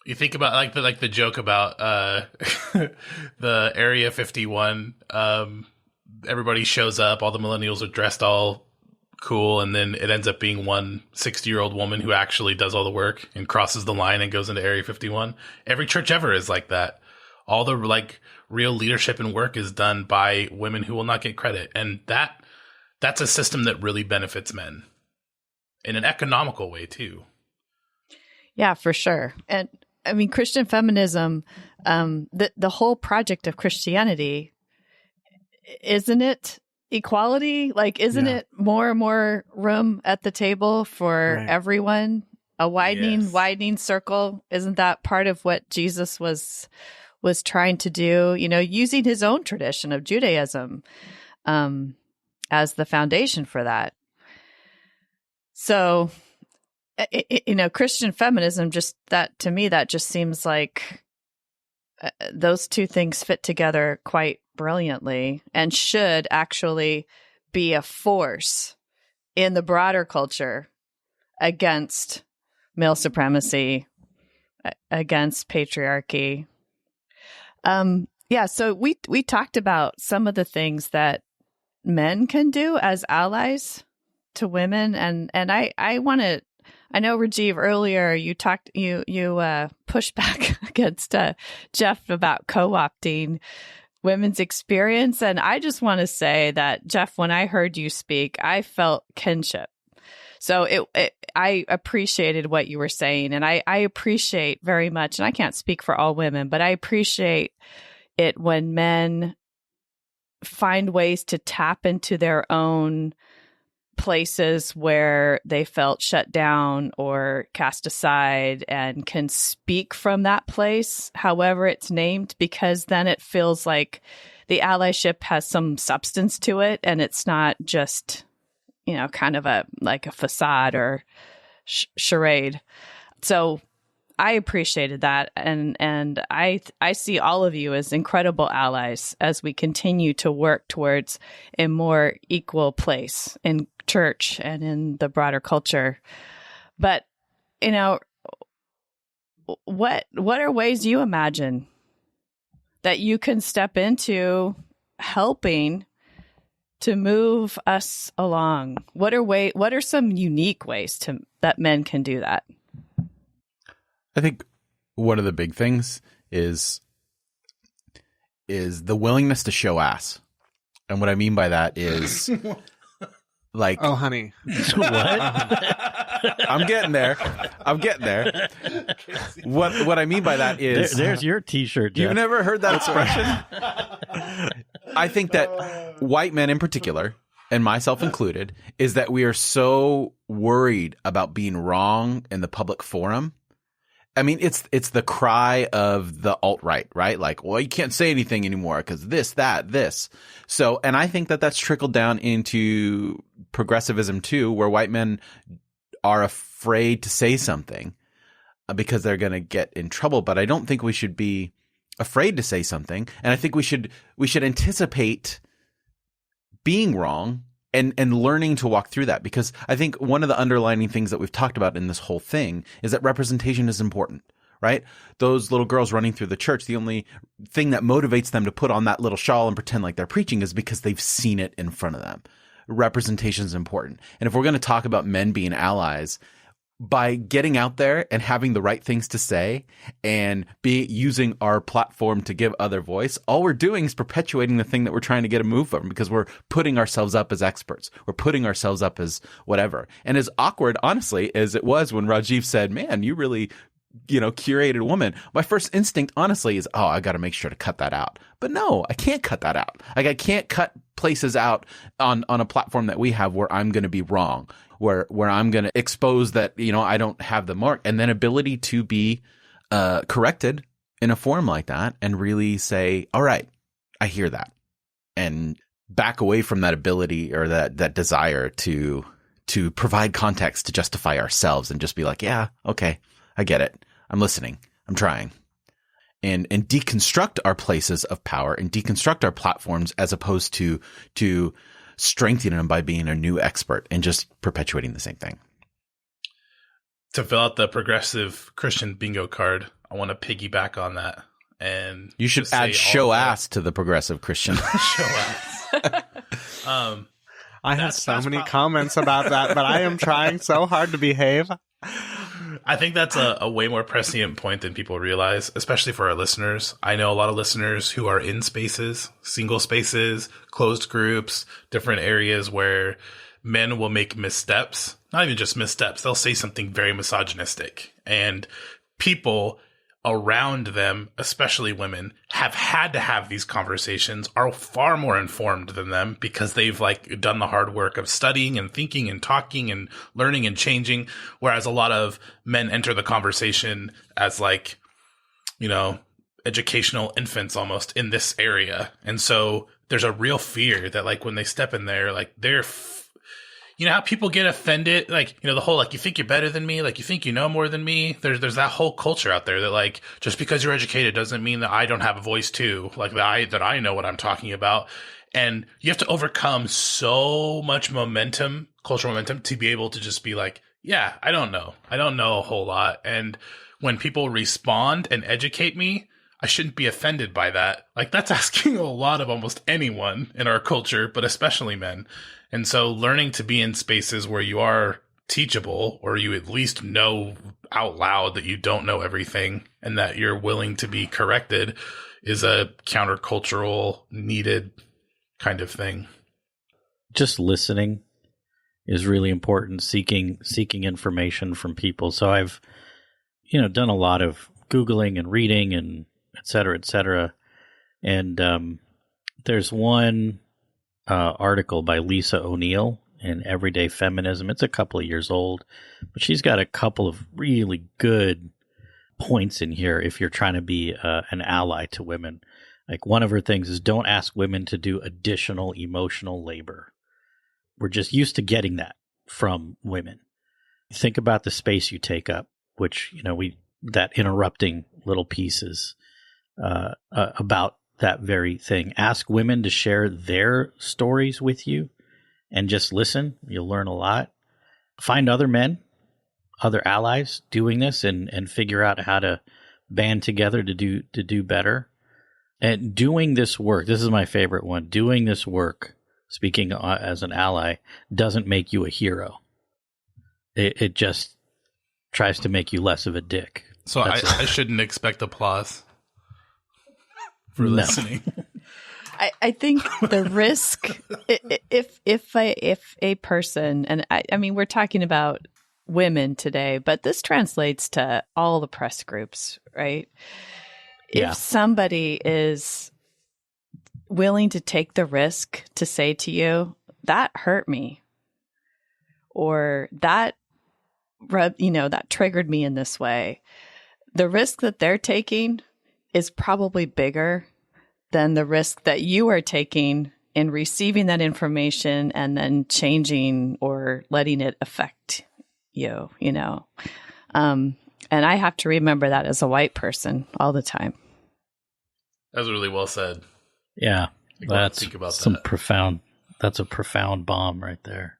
You think about the joke about the Area 51. Everybody shows up, all the millennials are dressed all cool, and then it ends up being one 60-year-old woman who actually does all the work and crosses the line and goes into Area 51. Every church ever is like that. All the real leadership and work is done by women who will not get credit, and that's a system that really benefits men in an economical way too. Yeah, for sure. And I mean, Christian feminism, the whole project of Christianity, isn't it equality? Isn't it more and more room at the table for everyone? A widening circle. Isn't that part of what Jesus was trying to do? Using his own tradition of Judaism as the foundation for that. So, Christian feminism, to me, that just seems like those two things fit together quite brilliantly and should actually be a force in the broader culture against male supremacy, against patriarchy. So we talked about some of the things that men can do as allies to women, and I want to. I know, Rajiv, earlier you pushed back against Jeff about co-opting women's experience, and I just want to say that, Jeff, when I heard you speak, I felt kinship. So I appreciated what you were saying, and I appreciate very much, and I can't speak for all women, but I appreciate it when men find ways to tap into their own places where they felt shut down or cast aside and can speak from that place, however it's named, because then it feels like the allyship has some substance to it and it's not just, kind of a facade or charade. So I appreciated that, and I see all of you as incredible allies as we continue to work towards a more equal place in church and in the broader culture. But what are ways you imagine that you can step into helping to move us along? What are some unique ways that men can do that? I think one of the big things is the willingness to show ass. And what I mean by that is like, oh, honey. What? I'm getting there. What I mean by that is There's your t-shirt, Jeff. you've never heard that expression? I think that white men in particular, and myself included, is that we are so worried about being wrong in the public forum. I mean, it's the cry of the alt-right, right? Like, well, you can't say anything anymore because this, that, this. So, and I think that that's trickled down into progressivism too, where white men are afraid to say something because they're going to get in trouble. But I don't think we should be afraid to say something. And I think we should anticipate being wrong and learning to walk through that, because I think one of the underlining things that we've talked about in this whole thing is that representation is important, right? Those little girls running through the church, the only thing that motivates them to put on that little shawl and pretend like they're preaching is because they've seen it in front of them. Representation is important. And if we're going to talk about men being allies, by getting out there and having the right things to say and using our platform to give other voice, all we're doing is perpetuating the thing that we're trying to get a move from, because we're putting ourselves up as experts. We're putting ourselves up as whatever. And as awkward, honestly, as it was when Rajiv said, man, you really, curated a woman. My first instinct, honestly, is, I got to make sure to cut that out. But no, I can't cut that out. Like, I can't cut places out on a platform that we have where I'm going to be wrong, where I'm going to expose that, I don't have the mark, and then ability to be corrected in a forum like that and really say, all right, I hear that, and back away from that ability or that desire to provide context to justify ourselves and just be like, yeah, okay, I get it. I'm listening. I'm trying. And deconstruct our places of power and deconstruct our platforms as opposed to strengthening them by being a new expert and just perpetuating the same thing. To fill out the progressive Christian bingo card, I want to piggyback on that. And you should add show ass to the progressive Christian. Show ass. I have so many comments about that, but I am trying so hard to behave. I think that's a way more prescient point than people realize, especially for our listeners. I know a lot of listeners who are in spaces, single spaces, closed groups, different areas where men will make missteps, not even just missteps. They'll say something very misogynistic, and people around them, especially women, have had to have these conversations, are far more informed than them because they've done the hard work of studying and thinking and talking and learning and changing. Whereas a lot of men enter the conversation as educational infants almost in this area. And so there's a real fear that when they step in there, they're how people get offended, the whole, you think you're better than me, you think you know more than me. There's that whole culture out there that just because you're educated doesn't mean that I don't have a voice too, that I know what I'm talking about. And you have to overcome so much momentum, cultural momentum, to be able to just be yeah, I don't know a whole lot. And when people respond and educate me, I shouldn't be offended by that. That's asking a lot of almost anyone in our culture, but especially men. And so learning to be in spaces where you are teachable, or you at least know out loud that you don't know everything and that you're willing to be corrected, is a countercultural needed kind of thing. Just listening is really important, seeking information from people. So I've, done a lot of Googling and reading and et cetera, et cetera. And there's one article by Lisa O'Neill in Everyday Feminism. It's a couple of years old, but she's got a couple of really good points in here if you're trying to be an ally to women. One of her things is, don't ask women to do additional emotional labor. We're just used to getting that from women. Think about the space you take up, which, that interrupting little pieces about that very thing. Ask women to share their stories with you and just listen. You'll learn a lot. Find other men, other allies doing this and figure out how to band together to do better. And doing this work, this is my favorite one, doing this work, speaking as an ally, doesn't make you a hero. It just tries to make you less of a dick. So I shouldn't expect applause for listening. I think the risk, if a person, and I mean, we're talking about women today, but this translates to all the press groups, right? Yeah. If somebody is willing to take the risk to say to you, that hurt me, or that triggered me in this way, the risk that they're taking is probably bigger than the risk that you are taking in receiving that information and then changing or letting it affect you, and I have to remember that as a white person all the time. That was really well said. Yeah, that's think about some that. profound. That's a profound bomb right there.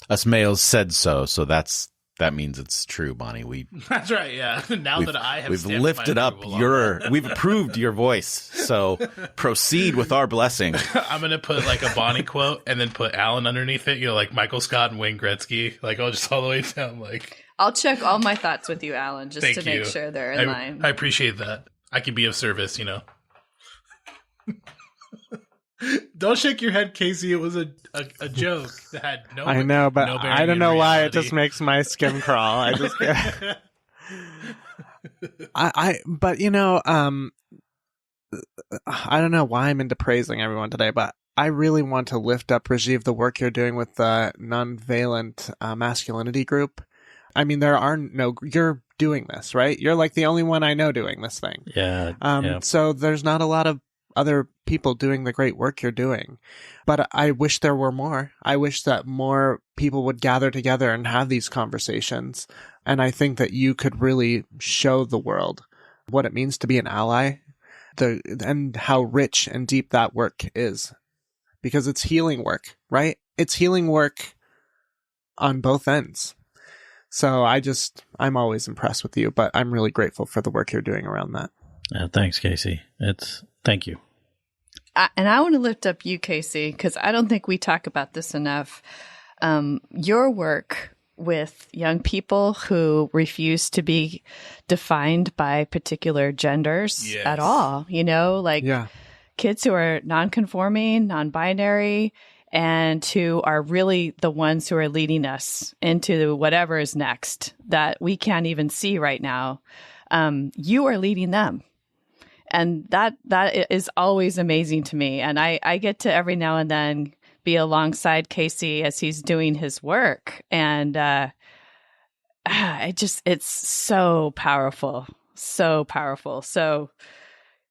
Us males said so that means it's true, Bonnie. That's right. Yeah. Now that I have, we've lifted up we've approved your voice. So proceed with our blessing. I'm gonna put like a Bonnie quote and then put Alan underneath it. Like Michael Scott and Wayne Gretzky. Like I'll just all the way down. Like I'll check all my thoughts with you, Alan, just Thank to make you. sure they're in line. I appreciate that. I can be of service. Don't shake your head, Casey. It was a joke that had no. I know, but no I don't know why it reality. just makes my skin crawl. I just get. But I don't know why I'm into praising everyone today, but I really want to lift up, Rajiv, the work you're doing with the nonviolent masculinity group. I mean, you're doing this, right? You're like the only one I know doing this thing. Yeah. So there's not a lot of other people doing the great work you're doing. But I wish there were more. I wish that more people would gather together and have these conversations. And I think that you could really show the world what it means to be an ally, and how rich and deep that work is. Because it's healing work, right? It's healing work on both ends. So I'm always impressed with you, but I'm really grateful for the work you're doing around that. Thanks, Casey. Thank you. And I want to lift up you, Casey, because I don't think we talk about this enough. Your work with young people who refuse to be defined by particular genders at all, kids who are non-conforming, non-binary, and who are really the ones who are leading us into whatever is next that we can't even see right now. You are leading them. And that is always amazing to me. And I get to every now and then be alongside Casey as he's doing his work. And it's so powerful, so powerful. So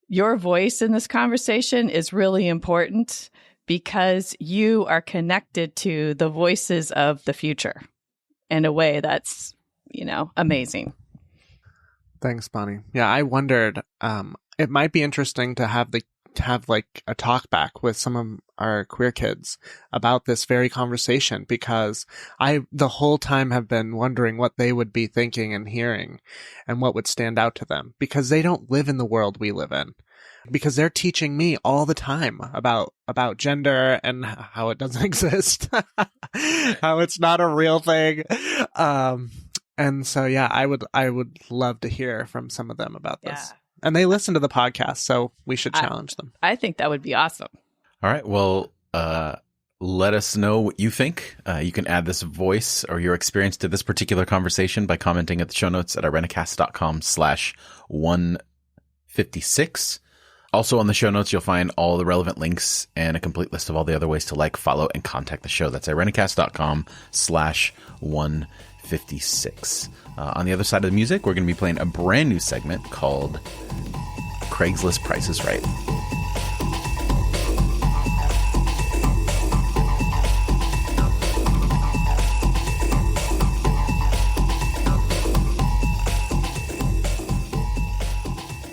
your voice in this conversation is really important because you are connected to the voices of the future in a way that's, amazing. Thanks, Bonnie. Yeah, I wondered, it might be interesting to have like a talk back with some of our queer kids about this very conversation, because I the whole time have been wondering what they would be thinking and hearing and what would stand out to them, because they don't live in the world we live in, because they're teaching me all the time about gender and how it doesn't exist, how it's not a real thing. And so, yeah, I would love to hear from some of them about this. Yeah. And they listen to the podcast, so we should challenge them. I think that would be awesome. All right. Well, let us know what you think. You can add this voice or your experience to this particular conversation by commenting at the show notes at irenicast.com/156. Also on the show notes, you'll find all the relevant links and a complete list of all the other ways to like, follow, and contact the show. That's irenicast.com/156. On the other side of the music, we're going to be playing a brand new segment called Craigslist Price is Right.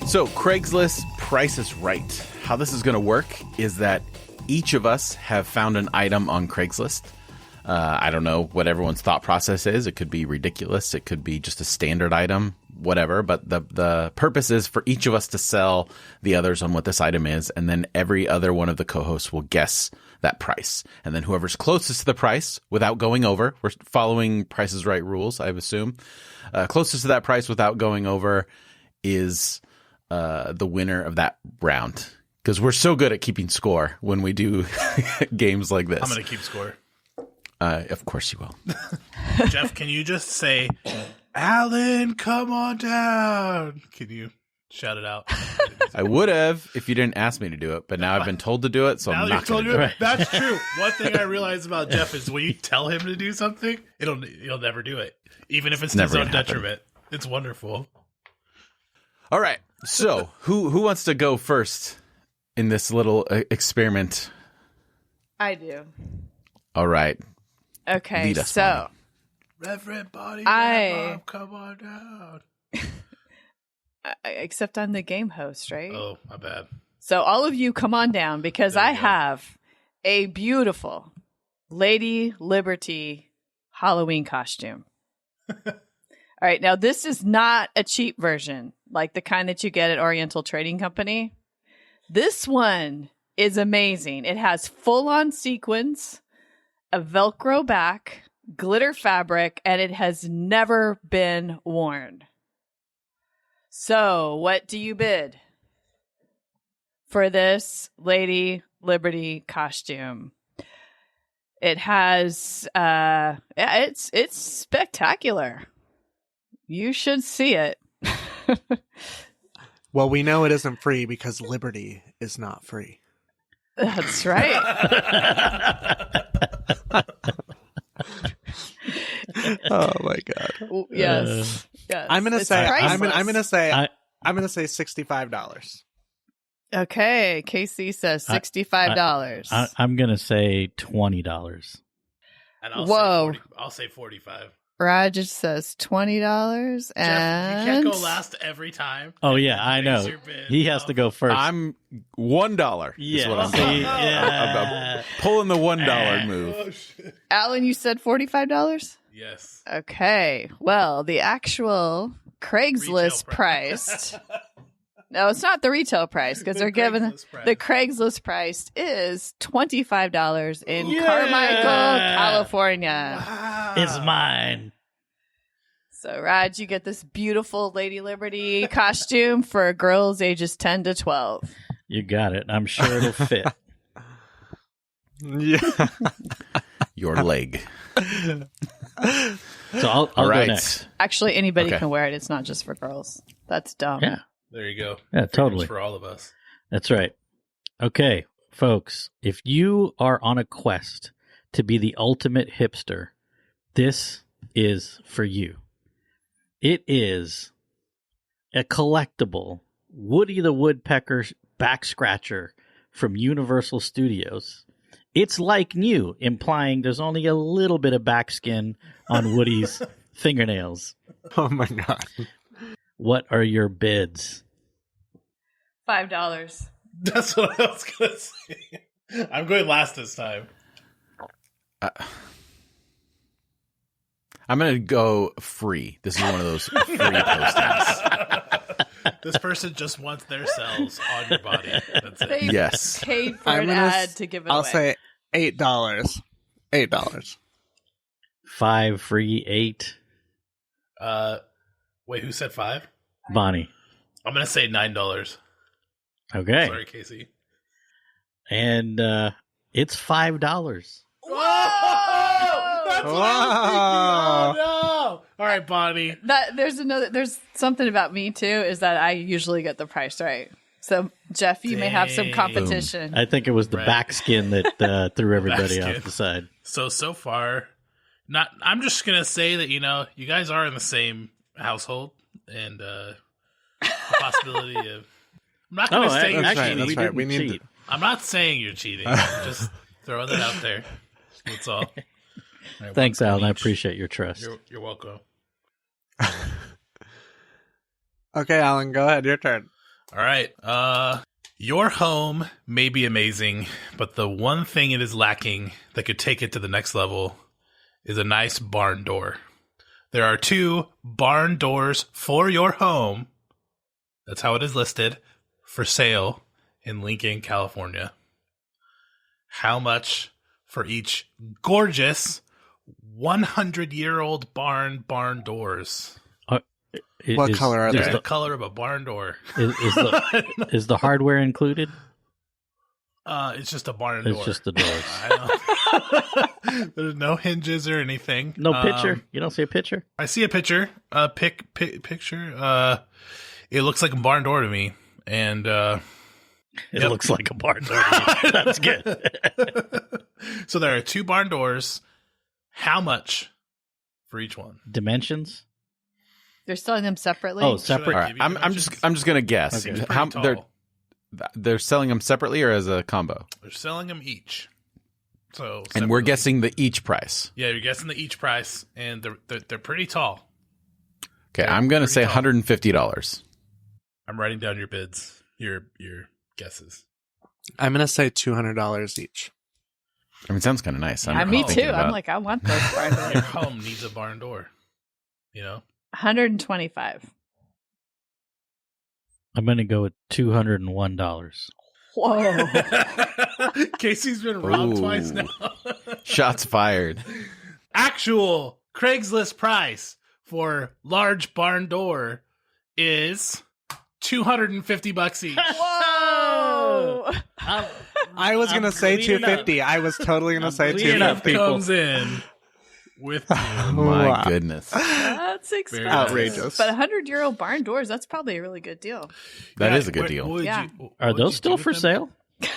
So Craigslist Price is Right. How this is going to work is that each of us have found an item on Craigslist. I don't know what everyone's thought process is. It could be ridiculous. It could be just a standard item, whatever. But the purpose is for each of us to sell the others on what this item is. And then every other one of the co-hosts will guess that price. And then whoever's closest to the price without going over, we're following Price is Right rules, I assume. Closest to that price without going over is the winner of that round. Because we're so good at keeping score when we do games like this. I'm going to keep score. Of course you will. Jeff, can you just say, Alan, come on down? Can you shout it out? I would have if you didn't ask me to do it, but now I've been told to do it, so I'm not going to do it. That's true. One thing I realize about Jeff is when you tell him to do something, he'll never do it, even if it's to his own detriment. It's wonderful. All right. So who wants to go first in this little experiment? I do. All right. Okay, Lead us, so Bonnie. Reverend Bonnie, I- come on down. except I'm the game host, right? Oh, my bad. So all of you come on down because There we I go. have a beautiful Lady Liberty Halloween costume. All right, now this is not a cheap version, like the kind that you get at Oriental Trading Company. This one is amazing. It has full-on sequins, a Velcro back, glitter fabric, and it has never been worn. So, what do you bid for this Lady Liberty costume? It has, it's spectacular. You should see it. Well, we know it isn't free because liberty is not free. That's right. Oh my god! Yes. Yes. I'm gonna It's say priceless. I'm gonna say $65. Okay, Casey says $65. I'm going to say $20. And I'll Whoa. say 45. Roger says $20, Jeff, and you can't go last every time. Oh, yeah, I know. Raise your bid. He has to go first. I'm $1. Is what I'm See, doing. yeah. I'm pulling the $1 move. Oh, shit. Alan, you said $45? Yes. Okay. Well, the actual Craigslist Retail price. No, it's not the retail price because The they're giving Craigslist price. the Craigslist price is $25 in Yeah. Carmichael, California. Wow. It's mine. So, Raj, you get this beautiful Lady Liberty costume for girls ages 10 to 12. You got it. I'm sure it'll fit. Yeah. Your leg. So I'll All go right. next. Actually, anybody Okay. can wear it. It's not just for girls. That's dumb. Yeah. There you go. Yeah, totally. For all of us. That's right. Okay, folks, if you are on a quest to be the ultimate hipster, this is for you. It is a collectible Woody the Woodpecker back scratcher from Universal Studios. It's like new, implying there's only a little bit of backskin on Woody's fingernails. Oh my god. What are your bids? $5. That's what I was going to say. I'm going last this time. I'm going to go free. This is one of those free postings. This person just wants their cells on your body. That's it. They Yes. paid for I'm an gonna ad to give it I'll away. say $8. $8. 5 free, 8. Wait, who said 5? Bonnie. I'm going to say $9. Okay. Sorry, Casey. And it's $5. Whoa! That's what I was thinking. Oh, no! All right, Bonnie. There's something about me too, is that I usually get the price right. So Jeff, you may have some Dang. competition. I think it was the Right. backskin that threw everybody Backskin. off the side. So far, I'm just going to say that, you guys are in the same household, and the possibility of... I'm not going to say you're that's right, cheating. that's we right. didn't We need cheat. I'm not saying you're cheating. I'm just throwing that out there. That's all. All right, Thanks, one Alan. I each. appreciate your trust. You're welcome. Okay, Alan, go ahead. Your turn. All right. Your home may be amazing, but the one thing it is lacking that could take it to the next level is a nice barn door. There are 2 barn doors for your home. That's how it is listed for sale in Lincoln, California. How much for each gorgeous 100-year-old barn doors? What color are There's they? the color of a barn door. Is the hardware included? It's just a barn door. It's just the doors. I don't. There's no hinges or anything. No picture. You don't see a picture. I see a picture. Picture. It looks like a barn door to me, and It looks like a barn door. That's good. So there are 2 barn doors. How much for each one? Dimensions. They're selling them separately. Oh, separate. All right, I'm just gonna guess. Okay. How Pretty they're selling them separately or as a combo? They're selling them each. So And we're separately. guessing the each price. Yeah, you're guessing the each price, and they're pretty tall. Okay, They're I'm gonna pretty say tall. $150. I'm writing down your bids, your guesses. I'm going to say $200 each. I mean, it sounds kind of nice. Yeah, me thinking too. about- I'm like, I want those barn Your doors. home needs a barn door. You know. 125. I'm going to go with $201. Whoa. Casey's been robbed Ooh. twice now. Shots fired. Actual Craigslist price for large barn door is $250 each. Whoa. I was going to say cleaning up. $250. I was totally going to I'm say cleaning up, $250. people. Comes in with Oh you. my Wow. goodness. That's expensive. Outrageous. But 100-year-old barn doors, that's probably a really good deal. That Yeah, is a good what- deal. what would Yeah. you- what Are would those you still do for with sale? them?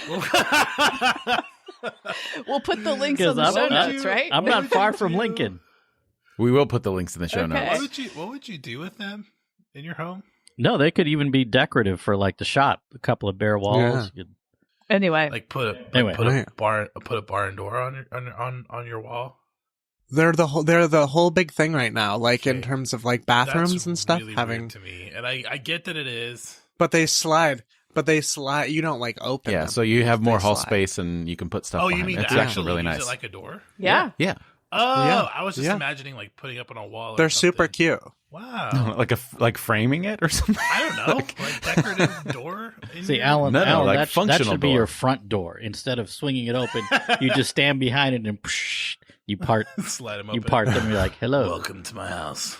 We'll put the links Because on the I'm show not- notes, right? I'm not far from Lincoln. We will put the links in the show Okay. notes. What would you do with them in your home? No, they could even be decorative for like the shop. A couple of bare walls. Yeah. You could- Anyway, Like put Anyway. a barn door on your wall. They're the whole big thing right now, like in Okay. terms of like bathrooms That's and stuff really having, weird to me, and I get that it is. but they slide. You don't like open Yeah, them. so you have more They hall slide. space and you can put stuff Oh, behind you mean it. It's to actually really use nice. it like a door? yeah. Yeah. Oh, Yeah. I was just Yeah. imagining like putting up on a wall. Or They're super something. cute. Wow. like framing it or something. I don't know, like decorative door. in See, your- Alan, No, Alan like that functional should be door. your front door. Instead of swinging it open, you just stand behind it and you part slide them open. you part them. You're like, hello. Welcome to my house.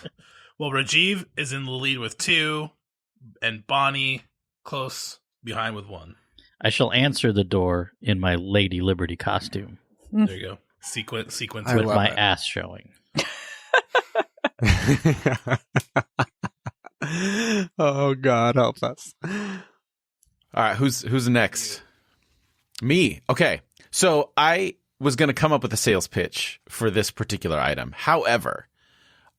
Well, Rajiv is in the lead with 2, and Bonnie close behind with 1. I shall answer the door in my Lady Liberty costume There you go. Sequence. I with love my it. ass showing. Oh God, help us! All right, who's next? Me. Okay. So I was going to come up with a sales pitch for this particular item. However,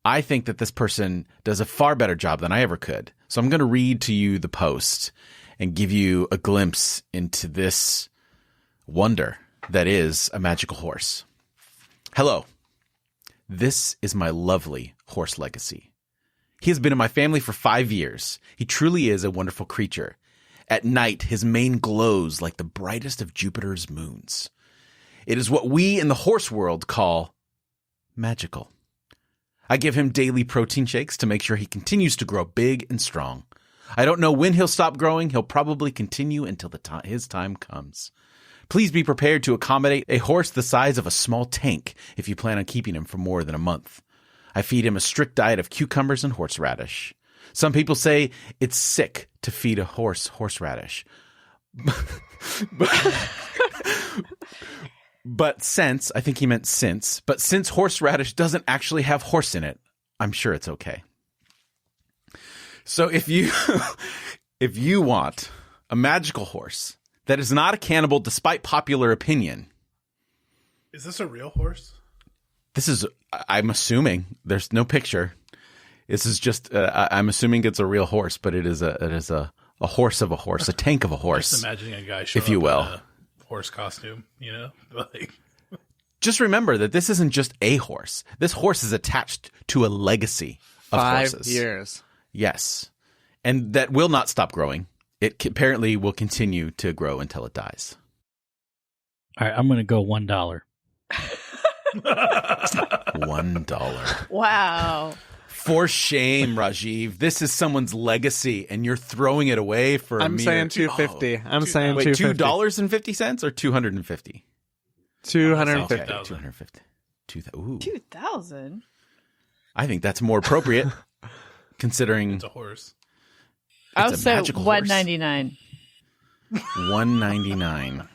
I think that this person does a far better job than I ever could. So I'm going to read to you the post and give you a glimpse into this wonder that is a magical horse. Hello. This is my lovely horse legacy. He has been in my family for 5 years. He truly is a wonderful creature. At night, his mane glows like the brightest of Jupiter's moons. It is what we in the horse world call magical. I give him daily protein shakes to make sure he continues to grow big and strong. I don't know when he'll stop growing. He'll probably continue until his time comes. Please be prepared to accommodate a horse the size of a small tank if you plan on keeping him for more than a month. I feed him a strict diet of cucumbers and horseradish. Some people say it's sick to feed a horse horseradish. But since, I think he meant since, but since horseradish doesn't actually have horse in it, I'm sure it's okay. So if you want a magical horse that is not a cannibal despite popular opinion, Is this a real horse? this is, I'm assuming, there's no picture. This is just, I'm assuming it's a real horse, but it is a horse of a horse, a tank of a horse. Just imagining a guy showing if you up will. in a horse costume, you know? Like, Just remember that this isn't just a horse. This horse is attached to a legacy of 5 horses. years. Yes. And that will not stop growing. it apparently will continue to grow until it dies. All right, I'm going to go $1. $1. Wow. For shame, Rajiv. This is someone's legacy, and you're throwing it away for a I'm mere saying $2.50. I'm saying Wait, $2.50. $2.50 or $250? $250. Okay, $250. Ooh. 2,000? I think that's more appropriate, considering It's a horse. I It's would a say magical horse. $199. $199.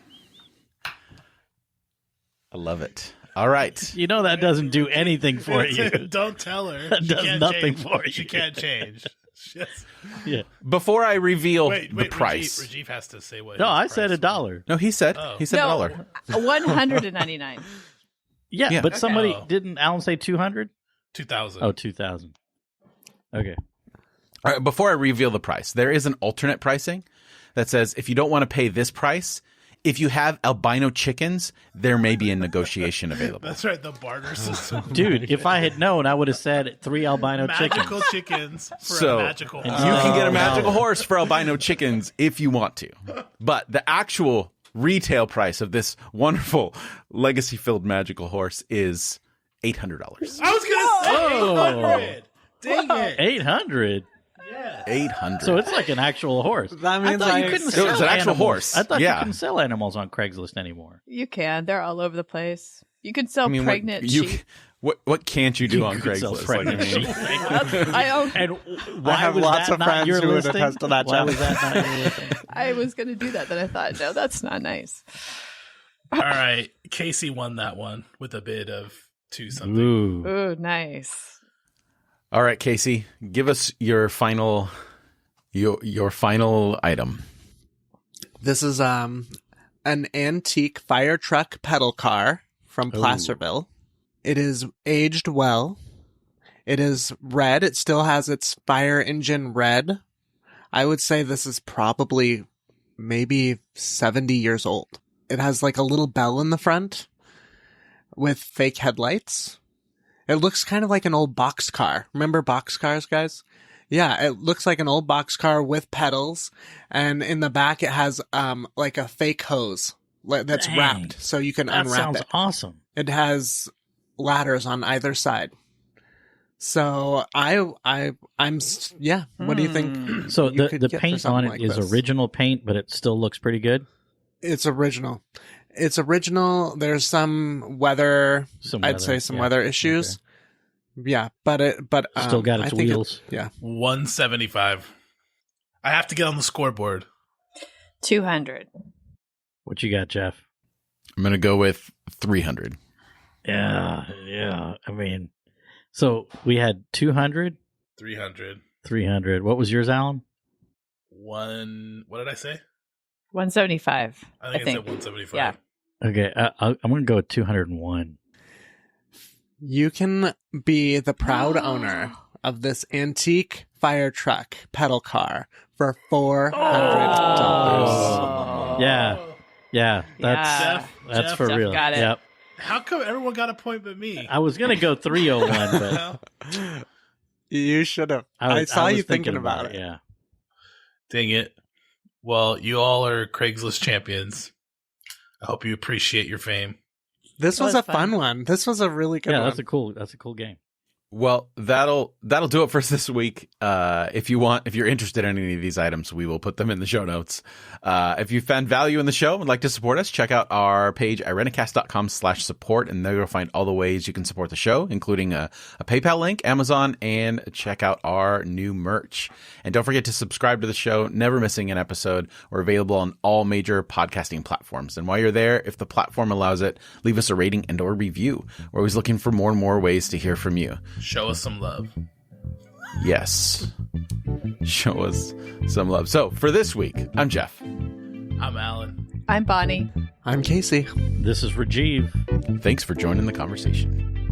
I love it. All right. You know that doesn't do anything for you. Don't tell her. That She does can't nothing change. for you. She can't change. Just- Yeah. Before I reveal wait, the price. Rajiv has to say what. No, his I said price $1. No, he said. Oh. He said No, $1. $199. Yeah, Yeah. but somebody Okay. didn't Alan say 200? 2,000. Oh, 2,000. Okay. All right, before I reveal the price, there is an alternate pricing that says if you don't want to pay this price, if you have albino chickens, there may be a negotiation available. That's right. The barter system. Dude, if I had known, I would have said 3 albino chickens. Magical chickens for So, a magical you horse. can get a Oh, magical no. horse for albino chickens if you want to. But the actual retail price of this wonderful legacy-filled magical horse is $800. I was going to say Whoa. 800. Dang it. 800. Yeah. 800. So it's like an actual horse. That means I thought you I- couldn't It sell was an actual animals. horse. I thought Yeah. you couldn't sell animals on Craigslist anymore. You can. They're all over the place. You can sell I mean, pregnant sheep. what can't you do on could sell Craigslist? pregnant Like, I mean, sheep. I own. And why have was lots that of not friends your who would listing? attest to that, Why Jeff. was that not your listing? I was going to do that. Then I thought, no, that's not nice. All right. Casey won that one with a bid of 2 something. Ooh. Ooh, nice. all right, Casey, give us your final item. This is an antique fire truck pedal car from Placerville. It is aged well. It is red. It still has its fire engine red. I would say this is probably maybe 70 years old. It has like a little bell in the front with fake headlights. It looks kind of like an old box car. Remember box cars, guys? Yeah, it looks like an old box car with pedals, and in the back it has like a fake hose that's Dang. wrapped, so you can That unwrap sounds it. awesome. It has ladders on either side. So I'm yeah. What do you think? So you the could get for paint on something it like is this? original paint, but it still looks pretty good. It's original. It's original. There's some weather. I'd say some yeah. weather issues. Yeah, but Still got I its think wheels. yeah. 175. I have to get on the scoreboard. 200. What you got, Jeff? I'm going to go with 300. Yeah. I mean, so we had 200, 300. 300. What was yours, Alan? What did I say? 175. I think I said 175. Yeah. Okay, I'm going to go with 201. You can be the proud owner of this antique fire truck pedal car for $400. Yeah. Yeah. That's Jeff for real. got it. Yep. How come everyone got a point but me? I was going to go 301, but Well, You should have. I saw you thinking about it. Yeah. dang it. Well, you all are Craigslist champions. I hope you appreciate your fame. This That was was a fun fun. one. This was a really good Yeah, one. that's a cool game. Well, that'll do it for us this week. If you're interested in any of these items, we will put them in the show notes. If you found value in the show and would like to support us, check out our page at renacast.com/support, and there you'll find all the ways you can support the show, including a PayPal link, Amazon, and check out our new merch. And don't forget to subscribe to the show, never missing an episode. We're available on all major podcasting platforms. And while you're there, if the platform allows it, leave us a rating and or review. We're always looking for more and more ways to hear from you. Show us some love. Yes. Show us some love. So for this week, I'm Jeff. I'm Alan. I'm Bonnie. I'm Casey. This is Rajiv. Thanks for joining the conversation.